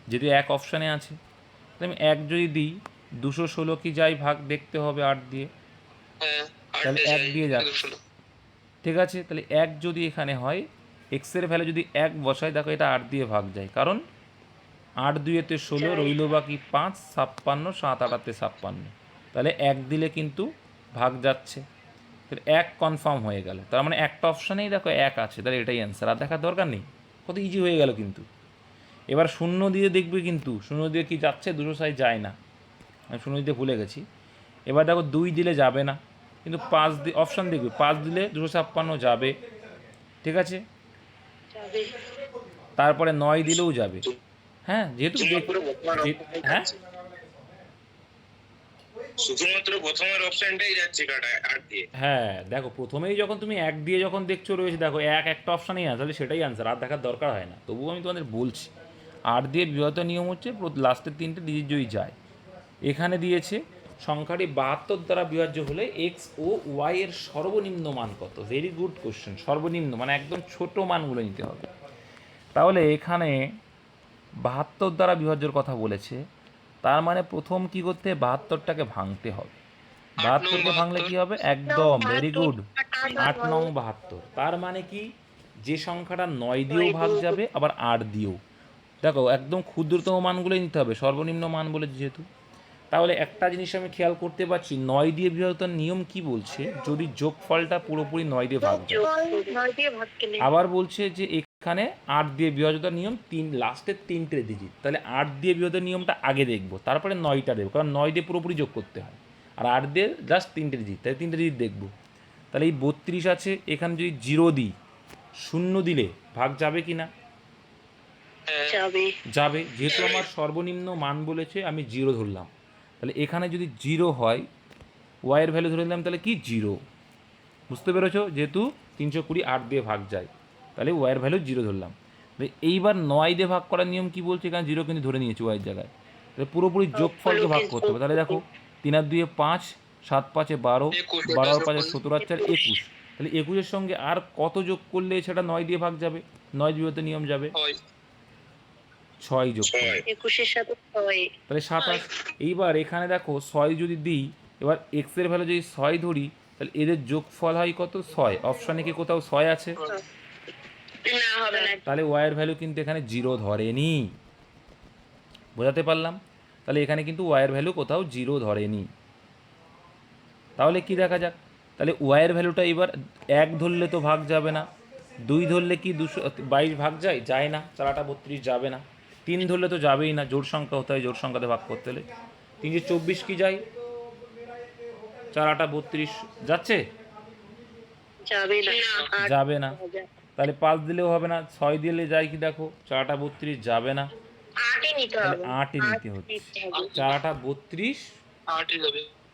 A: যেহেতু 1 অপশানে আছে, তাহলে আমি 1 যদি দিই 216 কি যাই ভাগ দেখতে হবে 8 দিয়ে, তাহলে 1 দিয়ে যাচ্ছে। ঠিক আছে, তাহলে 1 যদি এখানে হয়, এক্সের ভ্যালু যদি 1 বসায়, দেখো এটা 8 দিয়ে ভাগ যায়, কারণ 8 2-তে 16, রইল বাকি 5, 56, 7 8-তে 56। তাহলে 1 দিলে কিন্তু ভাগ যাচ্ছে, তাহলে 1 কনফার্ম হয়ে গেল। তার মানে একটা অপশানেই দেখো 1 আছে, তাহলে এটাই অ্যান্সার, আর দেখার দরকার নেই। কত ইজি হয়ে গেল কিন্তু। এবার 0 দিয়ে দেখবে, কিন্তু 0 দিয়ে কি যাচ্ছে? 206 যায় না, আমি 0 দিতে ভুলে গেছি। এবার দেখো 2 দিলে যাবে না, কিন্তু 5 দিয়ে অপশান দেখবে, 5 দিলে 256 যাবে। ঠিক আছে, তারপরে 9 দিলেও যাবে। হ্যাঁ, যেহেতু হ্যাঁ
C: শুধুমাত্র প্রথমের অপশনটাই যাচ্ছে কাটা 8 দিয়ে।
A: হ্যাঁ দেখো প্রথমেই যখন তুমি 1 দিয়ে যখন দেখছো রয়েছে, দেখো একটা অপশানেই আছে, তাহলে সেটাই আনসার, আর দেখার দরকার হয় না। তবুও আমি তোমাদের বলছি 8 দিয়ে বিভাজ্য নিয়ম হচ্ছে লাস্টের 3টে ডিজিট যদি যায়। এখানে দিয়েছে সংখ্যাটি 72 দ্বারা বিভাজ্য হলে এক্স ও ওয়াই এর সর্বনিম্ন মান কত? Very good question. সর্বনিম্ন মানে একদম ছোট মানগুলো নিতে হবে। তাহলে এখানে 72 দ্বারা বিভাজ্যর কথা বলেছে, তার মানে প্রথম কি করতে? 72টাকে ভাঙতে হবে। 72কে ভাঙলে কি হবে? একদম ভেরি গুড, 8 নং 72। তার মানে কি, যে সংখ্যাটা 9 দিয়েও ভাগ যাবে আবার 8 দিয়েও। দেখো একদম ক্ষুদ্রতম মানগুলোই নিতে হবে, সর্বনিম্ন মান বলে যেহেতু। তাহলে একটা জিনিস আমি খেয়াল করতে পারছি, 9 দিয়ে বিভাজ্যতার নিয়ম কি বলছে? যদি যোগফলটা পুরোপুরি 9 দিয়ে ভাগ যায়। আবার বলছে যে এখানে 8 দিয়ে বিভাজ্যতার নিয়ম, লাস্টের 3টে ডিজিট। তাহলে 8 দিয়ে বিভাজ্যতার নিয়মটা আগে দেখবো, তারপরে 9টা দেখবো, কারণ 9 দিয়ে পুরোপুরি যোগ করতে হয়, আর 8 দিয়ে জাস্ট 3টে ডিজিট, তাহলে 3টে ডিজিট দেখবো। তাহলে এই 32 আছে, এখানে যদি 0 দিই, 0 দিলে ভাগ যাবে কি না? যাবে। যেহেতু আমার সর্বনিম্ন মান বলেছে, আমি 0 ধরলাম। তাহলে এখানে যদি 0 হয়, ওয়াইয়ের ভ্যালু ধরে নিলাম, তাহলে কি 0। বুঝতে পেরেছো? যেহেতু 320 8 দিয়ে ভাগ যায়, তাহলে ওয়াইয়ের ভ্যালু 0 ধরলাম। এইবার 9 দিয়ে ভাগ করার নিয়ম কি বলছে? এখানে 0 কিন্তু ধরে নিয়েছে ওয়াইয়ের জায়গায়, তাহলে পুরোপুরি যোগফলকে ভাগ করতে হবে। তাহলে দেখো 3 আর 2 5, 7 5 12, 12 আর 5 17 আর 4 21। তাহলে 21-এর সঙ্গে আর কত যোগ করলে সেটা 9 দিয়ে ভাগ যাবে? 9 বিভাজ্যতার নিয়ম যাবে 6 যোগ করলে,
B: 21-এর সাথে 6,
A: তাহলে 27। এইবার এখানে দেখো 6 যদি দিই, এবার এক্স এর ভ্যালু যদি 6 ধরি, তাহলে এদের যোগফল হয় কত? 6। অপশানে কি কোথাও 6 আছে?
B: না হবে না।
A: তাহলে ওয়াই এর ভ্যালু কিন্তু এখানে 0 ধরেনি। বোঝাতে পারলাম? তাহলে এখানে কিন্তু ওয়াই এর ভ্যালু কোথাও 0 ধরেনি। তাহলে কি দেখা যাক, তাহলে ওয়াই এর ভ্যালুটা এবার 1 ধরলে তো ভাগ যাবে না, 2 ধরলে কি 222 ভাগ যায়? যায় না। 4 8 32 যাবে না। 3 ধরলে তো যাবেই না, জোড় সংখ্যা হতে হয়, জোড় সংখ্যাতে ভাগ করতে হলে। 3 24 কি যায়? 4 8 32 যাচ্ছে? যাবে না। তাহলে 5 দিলেও হবে না, 6 দিলে যায় কি? দেখো 4 8 32 যাবে না,
B: 8ই নিতে
A: তাহলে
B: হবে।
A: 8ই নিতে হচ্ছে। 4 8 32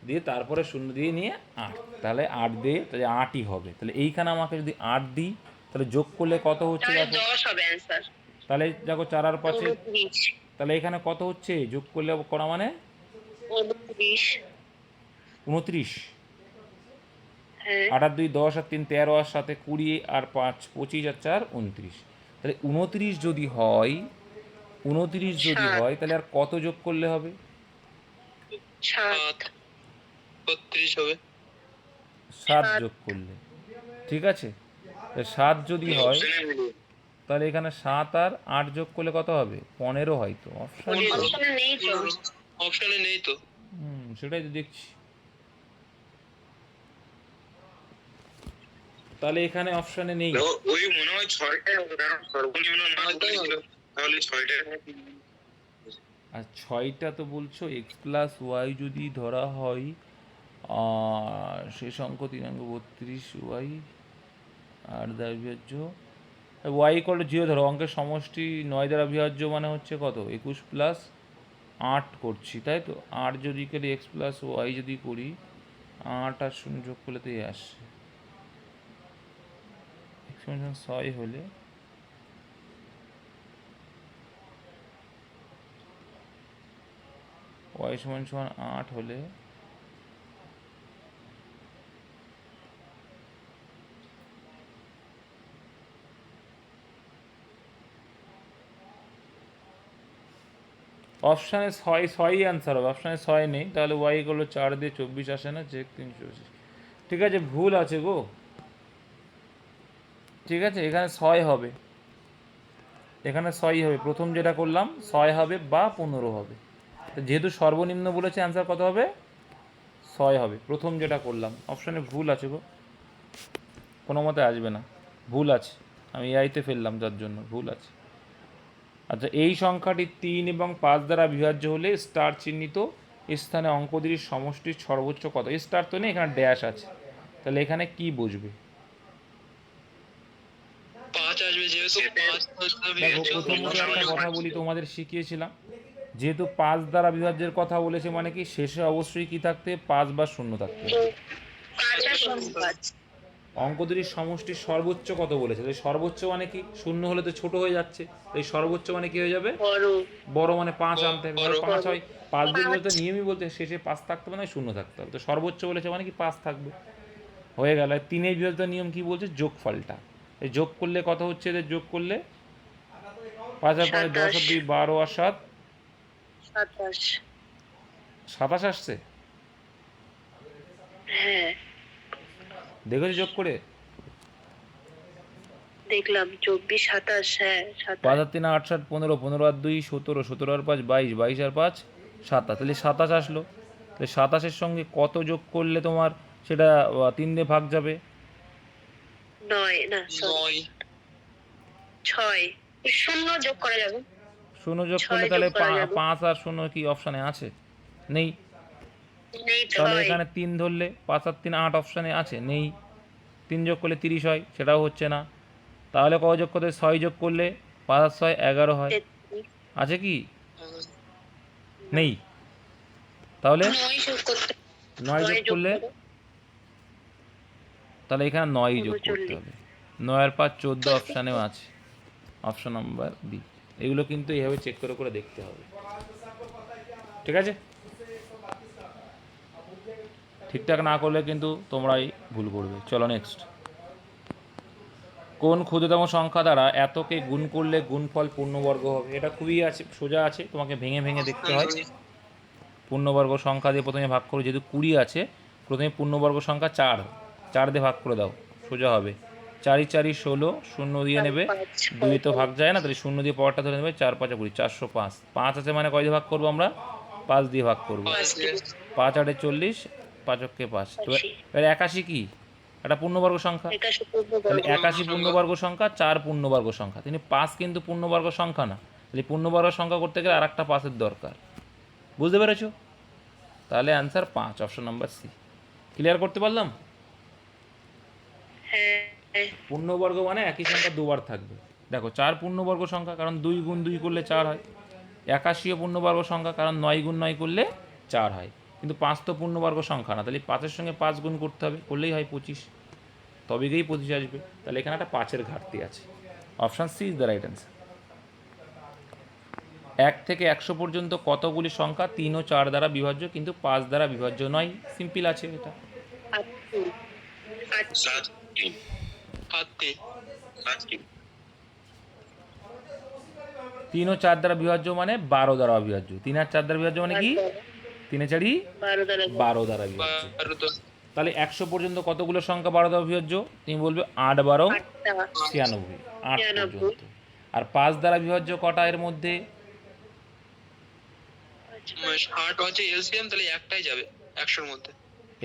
A: দিয়ে তারপরে 0 দিয়ে নিয়ে 8, তাহলে 8 দিয়ে, তাহলে 8ই হবে। তাহলে এইখানে আমাকে যদি 8 দিই, তাহলে যোগ করলে কত হচ্ছে? দেখো
B: 10 হবে অ্যানসার।
A: তাহলে দেখো 4 আর 5,
B: 29।
A: তাহলে এখানে কত হচ্ছে? যোগ করলে করা মানে 29। 8 আর 2 10 আর 3 13 আর 7 20 আর 5 25 আর 4 29। তাহলে 29 যদি হয়, 29 যদি হয়, তাহলে আর কত যোগ করলে হবে?
B: 7
C: 32 হবে।
A: 7 যোগ করলে, ঠিক আছে। 7 যদি হয়, তাহলে এখানে 7 আর 8 যোগ করলে কত হবে? 15 হয়তো।
B: অপশনে নেই তো।
C: অপশনে নেই তো।
A: সেটাই তো দেখছি। তাহলে এখানে অপশানে নেই।
C: ওই মনে হয় 6টাই হবে, কারণ সর্বনিম্ন মান বলেছিল, তাহলে 6টাই হবে।
A: আর 6টা তো বলছো এক্স প্লাস ওয়াই যদি ধরা হয়, আর শেষ অঙ্ক 3 অঙ্ক 32 ওয়াই আর দ্বারা বিভাজ্য, ওয়াই ইকুয়াল টু 0 ধরো, অঙ্কের সমষ্টি 9 দ্বারা বিভাজ্য মানে হচ্ছে কত, 21 প্লাস 8 করছি, তাই তো। 8 যদি করি এক্স প্লাস ওয়াই যদি করি, 8 আর 0 যোগ করলে তো আসে, এক্সপেনশন 6 হলে ওয়াই সমান সমান 8 হলে অপশানে 6ই অ্যান্সার হবে, অপশানে 6 নেই, তাহলে ওয়াই ইকুয়াল 4 দিয়ে 24 আসে না, চেক 325। ঠিক আছে, ভুল আছে গো। ঠিক আছে, এখানে 6 হবে, এখানে 6 হবে, প্রথম যেটা করলাম 6 হবে বা 15 হবে। তো যেহেতু সর্বনিম্ন বলেছে, অ্যান্সার কত হবে, 6 হবে, প্রথম যেটা করলাম। অপশানে ভুল আছে গো, কোনো মতে আসবে না, ভুল আছে, আমি এআইতে ফেললাম যার জন্য ভুল আছে। আচ্ছা, এই সংখ্যাটি 3 এবং 5 দ্বারা বিভাজ্য হলে স্টার চিহ্নিত স্থানে অঙ্ক দুটির সমষ্টির সর্বোচ্চ কত। স্টার তো নেই, এখানে ড্যাশ আছে, তাহলে এখানে কি বুঝবে।
D: 5 আসবে, যেহেতু 5
A: দেখো, প্রথমত একটা কথা বলি, তোমাদের শিখিয়েছিলাম, যেহেতু 5 দ্বারা বিভাজ্যের কথা বলেছে মানে কি, শেষে অবশ্যই কি থাকতে, 5 বা 0 থাকতে হবে।
B: 5 আর 5
A: অঙ্ক দুটির সমষ্টির সর্বোচ্চ কত বলেছে, তাই সর্বোচ্চ মানে কি, 0 হলে তো ছোট হয়ে যাচ্ছে, তাই সর্বোচ্চ মানে কি হয়ে যাবে,
B: বড়।
A: বড়, মানে 5 আনতে হবে।
D: বড়।
A: 5 হয়, 5 দিয়ে বলতে নিয়মই বলতে শেষে 5 থাকতে হবে না, 0 থাকতে হবে, তো সর্বোচ্চ বলেছে মানে কি 5 থাকবে, হয়ে গেল। 3 বিভাজ্য নিয়ম কি বলছে, যোগফলটা, এই যোগ করলে কত হচ্ছে, এদের যোগ করলে 5 আর 5 10 আর 2 12 আর 7
B: 27।
A: 27 আসছে,
B: হ্যাঁ,
A: দেখেছো যোগ করে।
B: দেখলাম 24 27। হ্যাঁ,
A: 5
B: 27।
A: আর 3 8 7 15, 15 আর 2 17, 17 আর 5 22, 22 আর 5 27, তাহলে 27 আসলো। তাহলে 27-এর সঙ্গে কত যোগ করলে তোমার সেটা 3 দিয়ে ভাগ যাবে,
B: 9 না,
D: 9
B: 6 শূন্য যোগ করা যাবে।
A: 0 যোগ
B: 6
A: করলে
B: যোগ
A: তাহলে
B: করা যাবে।
A: 5 আর 0 কি অপশানে আছে, নেই।
B: নেই তো,
A: তাহলে
B: হয়।
A: এখানে 3 ধরলে 5 আর 3 8 অপশানে আছে, নেই। 3 যোগ করলে 30 হয়, সেটাও হচ্ছে না। তাহলে কত যোগ করতে, 6 যোগ করলে 5 আর 6 11 হয়,
B: 33।
A: আছে কি, নেই। তাহলে
B: 9 যোগ করতে,
A: 9 যোগ করলে, তাহলে এখানে 9 যোগ করতে
B: 39।
A: হবে। 9 আর 5 14 অপশানেও আছে, অপশান নাম্বার বি। এগুলো কিন্তু এইভাবে চেক করে করে দেখতে হবে, ঠিক আছে। ঠিকঠাক না করলে কিন্তু তোমরাই ভুল করবে। চলো নেক্সট। কোন ক্ষুদ্রতম সংখ্যা দ্বারা এতকে গুণ করলে গুণফল পূর্ণবর্গ হবে। এটা খুবই আছে, সোজা আছে, তোমাকে ভেঙে ভেঙে দেখতে হয়। পূর্ণবর্গ সংখ্যা দিয়ে প্রথমে ভাগ করো, যেহেতু 20 আছে, প্রথমে পূর্ণবর্গ সংখ্যা 4 দিয়ে ভাগ করে দাও, সোজা হবে। 4 4 16, 0 দিয়ে নেবে, 2 তো ভাগ যায় না, তাহলে 0 দিয়ে পাওয়ারটা ধরে নেবে, 4 5 20, 405। 5 আছে মানে কয় দিয়ে ভাগ করবো আমরা, 5 দিয়ে ভাগ করবো। 5 8 40, 5 অক্ষে 5। এবার 81 কি, একটা পূর্ণবর্গ সংখ্যা, তাহলে 81 পূর্ণবর্গ সংখ্যা, 4 পূর্ণবর্গ সংখ্যা, তিনি 5 কিন্তু পূর্ণবর্গ সংখ্যা না, তাহলে পূর্ণবর্গ সংখ্যা করতে গেলে আর একটা 5-এর দরকার, বুঝতে পেরেছো। তাহলে answer 5, option number C. Clear করতে পারলাম।
B: হ্যাঁ,
A: পূর্ণবর্গ মানে একই সংখ্যা দুবার থাকবে। দেখো 4 পূর্ণবর্গ সংখ্যা, কারণ 2 গুণ 2 করলে 4 হয়। 81ও পূর্ণবর্গ সংখ্যা, কারণ 9 গুণ 9 করলে 4 হয়। কিন্তু 5 তো পূর্ণবর্গ সংখ্যা না, তাহলে 5-এর সঙ্গে 5 গুণ করতে হবে, করলেই হয় 25, তবে গিয়েই 25 আসবে। তাহলে এখানে একটা 5-এর ঘাটতি আছে, option C is the right answer. 1 থেকে 100 পর্যন্ত কতগুলি সংখ্যা 3 ও 4 দ্বারা বিভাজ্য কিন্তু 5 দ্বারা বিভাজ্য নয়। সিম্পল আছে এটা। 3 ও 4 দ্বারা বিভাজ্য মানে 12 দ্বারা অবিভাজ্য। 3 আর 4 দ্বারা বিভাজ্য মানে কি, 3 4 12 দ্বারা বিভাজ্য। তাহলে 100 পর্যন্ত কতগুলো সংখ্যা 12 দ্বারা বিভাজ্য, তুমি বলবে 8 12 96, 8 পর্যন্ত। আর 5 দ্বারা বিভাজ্য কটা এর মধ্যে,
D: ষাট হচ্ছে এলসিএম, তাহলে একটাই যাবে 100-র মধ্যে।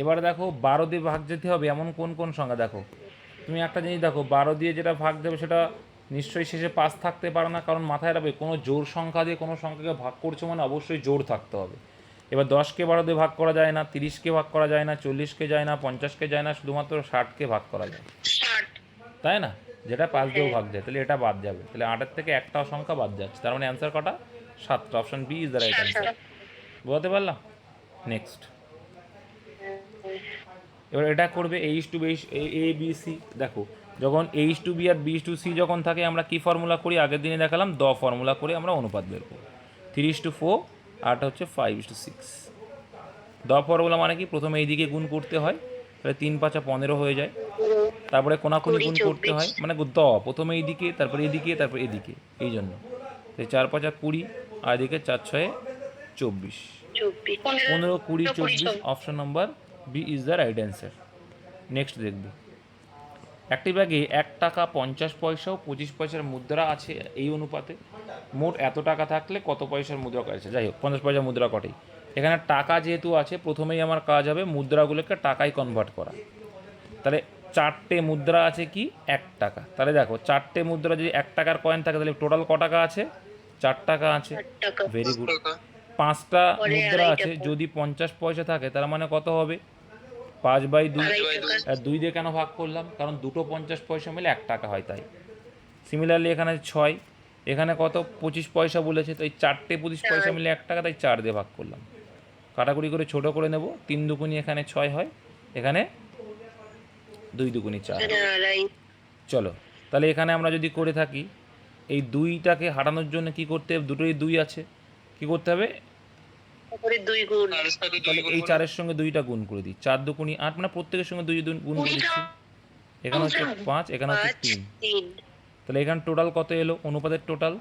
A: এবার দেখো 12 দিয়ে ভাগ যেতে হবে এমন কোন কোন সংখ্যা দেখো। তুমি একটা জিনিস দেখো, 12 দিয়ে যেটা ভাগ দেবে সেটা নিশ্চয়ই শেষে 5 থাকতে পারে না, কারণ মাথায় রাখবে কোনো জোড় সংখ্যা দিয়ে কোনো সংখ্যাকে ভাগ করছো মানে অবশ্যই জোড় থাকতে হবে। এবার 10কে 12 দিয়ে ভাগ করা যায় না, 30কে ভাগ করা যায় না, 40কে যায় না, 50কে যায় না, শুধুমাত্র 60কে ভাগ করা যায়,
B: 60।
A: তাই না? যেটা 5 দিয়েও ভাগ যায়, তাহলে এটা বাদ যাবে, তাহলে 8-এর থেকে একটাও সংখ্যা বাদ যাচ্ছে, তার মানে অ্যান্সার কটা? 7টা। Option B is the right answer. বুঝতে পারলাম? নেক্সট, এবার এটা করবে H to A B C. দেখো যখন এইচ টু বি আর বি টু সি যখন থাকে আমরা কী ফর্মুলা করি? আগের দিনে দেখালাম, ফর্মুলা করে আমরা অনুপাত বের করব। 3:4 আর হচ্ছে 5:6। ফর্মুলা মানে কি? প্রথমে এই দিকে গুণ করতে হয়, তাহলে 3 5 15 হয়ে যায়, তারপরে কোনাকুনি গুণ করতে হয়, মানে প্রথমে এইদিকে, তারপরে এদিকে, তারপরে এদিকে, এই জন্য 4 5 20 আর এদিকে 4 6 24। 15 20 24, option number B is the right answer. Next দেখব, একটি ব্যাগে 1 টাকা 50 পয়সা ও 25 পয়সার মুদ্রা আছে এই অনুপাতে মোট এত টাকা থাকলে কত পয়সার মুদ্রা আছে? যাই হোক, 50 পয়সার মুদ্রা কটেই। এখানে টাকা যেহেতু আছে, প্রথমেই আমার কাজ হবে মুদ্রাগুলোকে টাকায় কনভার্ট করা। তাহলে 4টে মুদ্রা আছে কি 1 টাকা, তাহলে দেখো 4টে মুদ্রা যদি 1 টাকার কয়েন থাকে তাহলে টোটাল ক টাকা আছে? 4 টাকা আছে। Very good. 5টা মুদ্রা আছে, যদি 50 পয়সা থাকে তার মানে কত হবে? 5/2। আর 2 দিয়ে কেন ভাগ করলাম? কারণ দুটো 50 পয়সা মিলে 1 টাকা হয়, তাই। সিমিলারলি এখানে 6, এখানে কত? 25 পয়সা বলেছে, তাই 4টে 25 পয়সা মিলে 1 টাকা, তাই 4 দিয়ে ভাগ করলাম। কাটাকুটি করে ছোট করে নেব, 3 দুগুণি এখানে 6 হয়, এখানে 2 দুগুণি 4। চলো, তাহলে এখানে আমরা যদি করে থাকি, এই 2টাকে হারানোর জন্য কি করতে হবে? দুটোই 2 আছে, কি করতে হবে? তাহলে এই 4-এর সঙ্গে 2টা গুণ করে দিই, 4 দুগুণি 8, মানে প্রত্যেকের সঙ্গে 2 গুণ করে দিচ্ছি। এখানে হচ্ছে 5, এখানে হচ্ছে 3, তাহলে এখানে টোটাল কত এলো? অনুপাতের টোটাল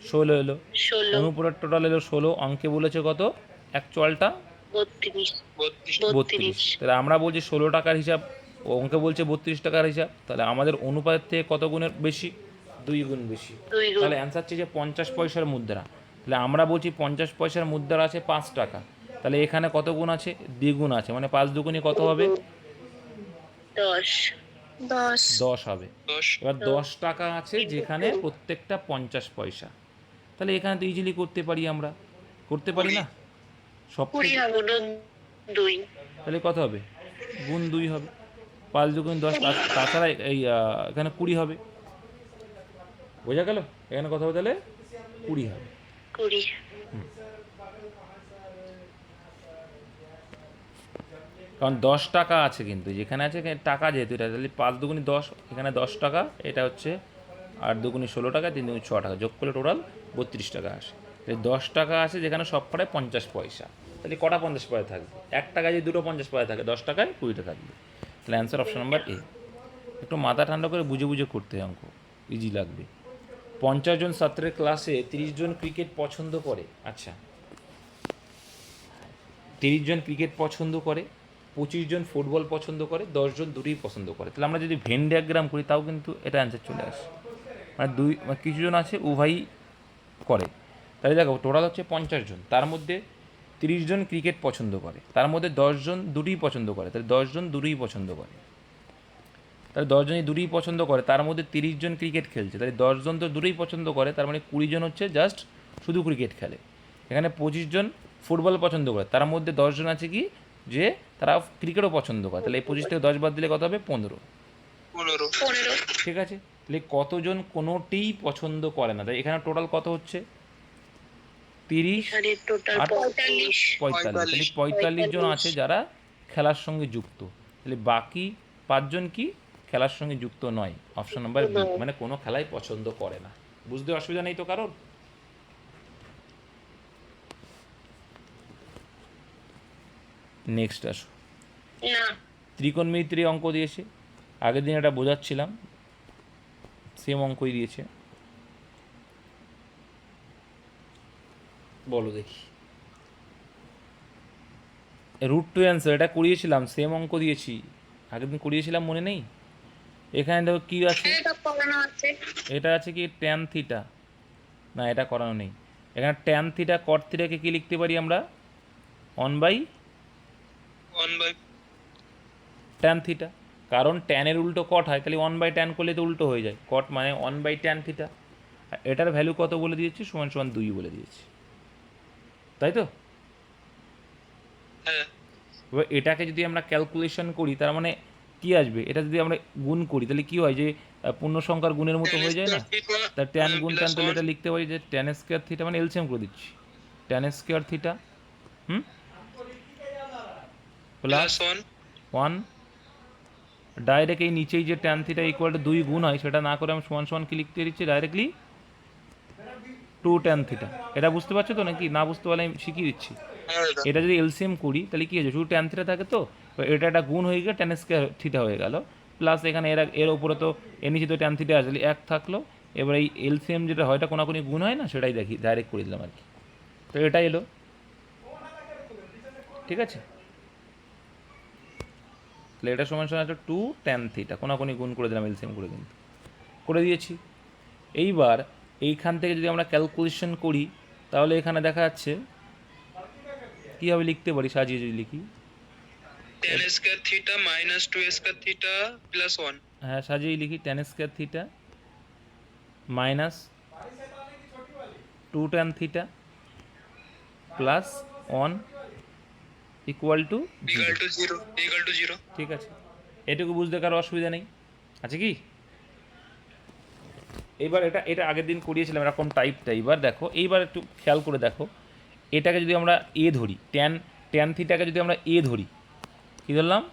A: 16 এলো। অনুপাতের টোটাল এলো 16, অঙ্কে বলেছে কত? অ্যাকচুয়ালটা 32। তাহলে আমরা বলছি 16 টাকার হিসাব, অঙ্কে বলছে 32 টাকার হিসাব, তাহলে আমাদের অনুপাতের থেকে কত গুণের বেশি? 2 গুণ বেশি। তাহলে অ্যান্সার হচ্ছে যে 50 পয়সার মুদ্রা। তাহলে আমরা বলছি 50 পয়সার মুদ্রা আছে 5 টাকা, তাহলে এখানে কত গুণ আছে? দ্বিগুণ আছে, মানে 5 দুগুণে কত হবে? 10 হবে। এবার 10 টাকা আছে যেখানে প্রত্যেকটা 50 পয়সা, তাহলে এখানে তো ইজিলি করতে পারি, আমরা করতে পারি না? সব তাহলে কত হবে? গুণ 2 হবে, 5 দুগুণ 10, তাছাড়া এই এখানে 20 হবে। বোঝা গেল? এখানে কত হবে? তাহলে 20 হবে। কারণ 10 টাকা আছে, কিন্তু যেখানে আছে টাকা যেহেতু এটা, তাহলে 5 দুগুণি 10, এখানে 10 টাকা, এটা হচ্ছে 8 দুগুণি 16 টাকা, 3 দুগুণি 6 টাকা, যোগ করলে টোটাল 32 টাকা আসে। তাহলে 10 টাকা আছে যেখানে সব কটায় 50 পয়সা, তাহলে কটা 50 পয়সা থাকবে? 1 টাকায় যদি দুটো 50 পয়সা থাকে, 10 টাকায় 20টা থাকবে। তাহলে অ্যান্সার অপশন নাম্বার এ। একটু মাথা ঠান্ডা করে বুঝে বুঝে করতে হয় অঙ্ক, ইজি লাগবে। 50 জন ছাত্রের ক্লাসে 30 জন ক্রিকেট পছন্দ করে। আচ্ছা, 30 জন ক্রিকেট পছন্দ করে, 25 জন ফুটবল পছন্দ করে, 10 জন দুটোই পছন্দ করে। তাহলে আমরা যদি ভেন ডায়াগ্রাম করি তাও কিন্তু এটা অ্যান্সার চলে আসে, মানে কিছু জন আছে উভয়ই করে। তাহলে দেখো টোটাল হচ্ছে 50 জন, তার মধ্যে 30 জন ক্রিকেট পছন্দ করে, তার মধ্যে 10 জন দুটোই পছন্দ করে, তাহলে 10 জন দুটোই পছন্দ করে। তাহলে 10 জনই দুটোই পছন্দ করে, তার মধ্যে 30 জন ক্রিকেট খেলছে, তাহলে 10 জন তো দুটোই পছন্দ করে, তার মানে 20 জন হচ্ছে জাস্ট শুধু ক্রিকেট খেলে। এখানে 25 জন ফুটবল পছন্দ করে, তার মধ্যে 10 জন আছে কি যে তারা ক্রিকেটও পছন্দ করে, তাহলে এই 25 থেকে 10 বাদ দিলে কত হবে? 15। ঠিক আছে, তাহলে কতজন কোনোটিই পছন্দ করে না, তাই এখানে টোটাল কত হচ্ছে? 30 আর 45, তাহলে 45 জন আছে যারা খেলার সঙ্গে যুক্ত, তাহলে বাকি 5 জন কি খেলার সঙ্গে যুক্ত নয়। অপশন নাম্বার বি, মানে কোনো খেলাই পছন্দ করে না। বুঝতে অসুবিধা নেই তো কারোর? নেক্সট আসো, ত্রিকোণমিতির অঙ্ক দিয়েছে, আগের দিন এটা বোঝাচ্ছিলাম, সেম অঙ্কই দিয়েছে। বলো দেখি। রুট টু অ্যান্সার, এটা করিয়েছিলাম, সেম অঙ্ক দিয়েছি, আগের দিন করিয়েছিলাম, মনে নেই? এখানে দেখো কী আছে, এটা আছে কি ট্যান থিটা, না এটা করানো নেই। এখানে ট্যান থিটা কট থিটাকে কি লিখতে পারি আমরা? 1/,
D: 1/,
A: ট্যান থিটা, কারণ ট্যানের উল্টো কট হয়, তাহলে 1/tan করলে তো উল্টো হয়ে যায়, কট মানে 1/tan থিটা। এটার ভ্যালু কত বলে দিয়েছি? সমান সমান 2 বলে দিয়েছি, তাই তো?
D: হ্যাঁ
A: এবার এটাকে যদি আমরা ক্যালকুলেশন করি, তার মানে কি আসবে? এটা যদি আমরা গুণ করি তাহলে কি হয়, যে পূর্ণ সংখ্যার গুণের মতো
D: tan
A: হয়ে যায় না?
D: square theta
A: তার ট্যান গুণ ট্যান,
D: plus
A: তাহলে
D: 1
A: এটা লিখতে পারি যে ট্যান স্কোয়ার থিটা, মানে এলসিএম করে দিচ্ছি, tan square theta plus
D: plus 1
A: 1, direct এই নিচেই যে ট্যান থিটা ইকুয়াল টু 2 গুণ হয়, সেটা না করে আমি সমান সমান কি লিখতে দিচ্ছি ডাইরেক্টলি 2 ট্যান থিটা। এটা বুঝতে পারছো তো নাকি? না বুঝতে পারলে আমি শিখিয়ে দিচ্ছি।
D: হ্যাঁ দাদা
A: এটা যদি এলসিএম করি তাহলে কি হয়েছে, শুধু ট্যান থিটা থাকে, তো এটা একটা গুণ হয়ে গিয়ে ট্যান স্কোয়ার থিটা হয়ে গেল, প্লাস এখানে এর ওপরে তো এর নিচে তো ট্যান থিটা আসলে 1 থাকলো। এবার এই এলসিএম যেটা হয়, এটা কোনাকুনি গুণ হয় না, সেটাই দেখি ডাইরেক্ট করে দিলাম আর কি। তো এটা এলো, ঠিক আছে? তাহলে এটা সমান সমান একটা 2 ট্যান থিটা, কোনাকুনি গুণ করে দিলাম, এলসিএম করে কিন্তু করে দিয়েছি। এইবার এইখান থেকে যদি আমরা ক্যালকুলেশন করি, তাহলে এখানে দেখা যাচ্ছে কীভাবে লিখতে পারি, সাজিয়ে যদি লিখি।
D: tan square theta minus 2 square theta plus 1
A: হ্যাঁ, সাজিয়েই লিখি, tan square theta minus 2 tan theta plus 1 equal to
D: equal to 0 equal to 0
A: ঠিক আছে, এটুকু বুঝতে কারো অসুবিধা নেই, আছে কি? এইবার এটা এটা আগের দিন করিয়েছিলাম এরকম টাইপটা। এইবার দেখো, এইবার একটু খেয়াল করে দেখো, এটাকে যদি আমরা এ ধরি, ট্যান থিটাকে যদি আমরা এ ধরি, কী ধরলাম?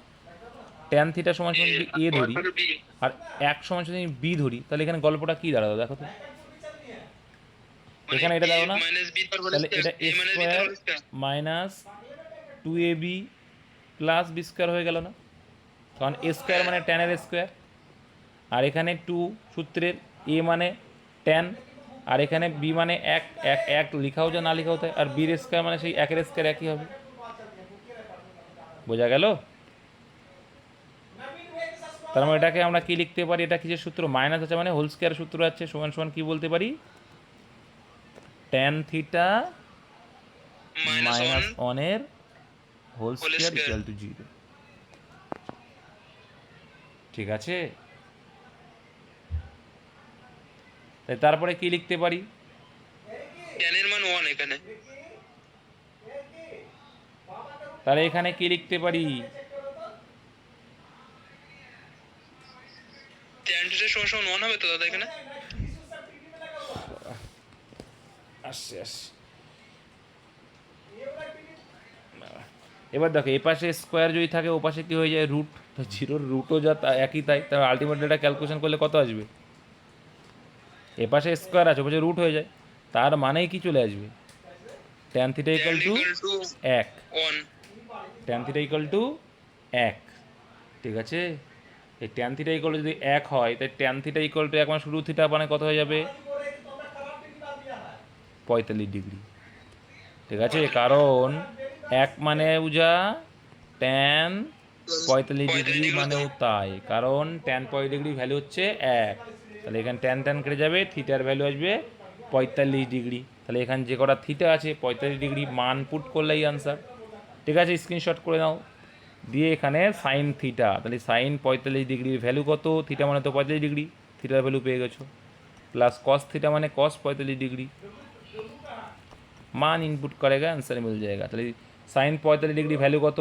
A: ট্যান থিটা সমান সমান যদি এ ধরি
D: b
A: আর 1 সমান সমান যদি বি ধরি, তাহলে এখানে গল্পটা কী দাঁড়ালো দেখো তো? এখানে এটা দাও না,
D: minus b তার
A: তাহলে এটা এ
D: minus b
A: স্কোয়ার
D: তার square
A: minus 2ab plus B square হয়ে গেল না? কারণ এ স্কোয়ার মানে ট্যানের স্কোয়ার, আর এখানে 2 সূত্রের, এ মানে ট্যান, আর এখানে বি মানে এক এক এক লিখাও যা না লিখাও তাই, আর বির স্কোয়ার মানে সেই একের স্কোয়ার একই হবে। বোঝা গেল? তার মানে এটাকে আমরা কি লিখতে পারি? এটা কিসের সূত্র? মাইনাস আছে মানে হোল স্কোয়ার সূত্র আছে, সমান সমান কি বলতে পারি? ট্যান থিটা
D: minus
A: মাইনাস
D: 1
A: ওয়ানের whole square
D: square।
A: Equal to 0। ঠিক আছে, তাই তারপরে কি লিখতে পারি?
D: tan এর মান 1 এখানে
A: তাহলে এখানে কি লিখতে পারি?
D: tan theta সমান সমান 1 হবে তো দাদা এখানে
A: আসছে আসছে, এবার দেখো, এ পাশে স্কোয়ার যদি থাকে, ও পাশে কি হয়ে যায়? রুট। তো জিরোর রুটও যা একই, তাই তার আলটিমেটলি এটা ক্যালকুলেশন করলে কত আসবে? এ পাশে স্কোয়ার আছে, ও পাশে রুট হয়ে যায়, তার মানেই কি চলে আসবে? Tan theta equal to 1,
D: 1
A: tan theta equal to 1, ঠিক আছে? এই ট্যান থিটা ইকুয়াল যদি 1 হয়, তাই ট্যান থিটা ইকুয়াল টু 1 মানে শুরু থিটা মানে কত হয়ে যাবে? 45 ডিগ্রি, ঠিক আছে? কারণ 1 মানে উজা ট্যান 45 ডিগ্রি মানেও তাই, কারণ ট্যান 45 ডিগ্রি ভ্যালু হচ্ছে 1, তাহলে এখানে ট্যান ট্যান কেটে যাবে, থিটার ভ্যালু আসবে 45 ডিগ্রি। তাহলে এখানে যে কটা থিটা আছে 45 ডিগ্রি মান পুট করলেই আনসার। ঠিক আছে, স্ক্রিনশট করে নাও, দিয়ে এখানে সাইন থিটা, তাহলে সাইন 45 ডিগ্রির ভ্যালু কত? থিটা মানে তো 45 ডিগ্রি, থিটার ভ্যালু পেয়ে গেছো, প্লাস কস থিটা মানে কস 45 ডিগ্রি, मान इनपुट करेगा आंसर मिल जाएगा। তাহলে সাইন 45 ডিগ্রি ভ্যালু কত?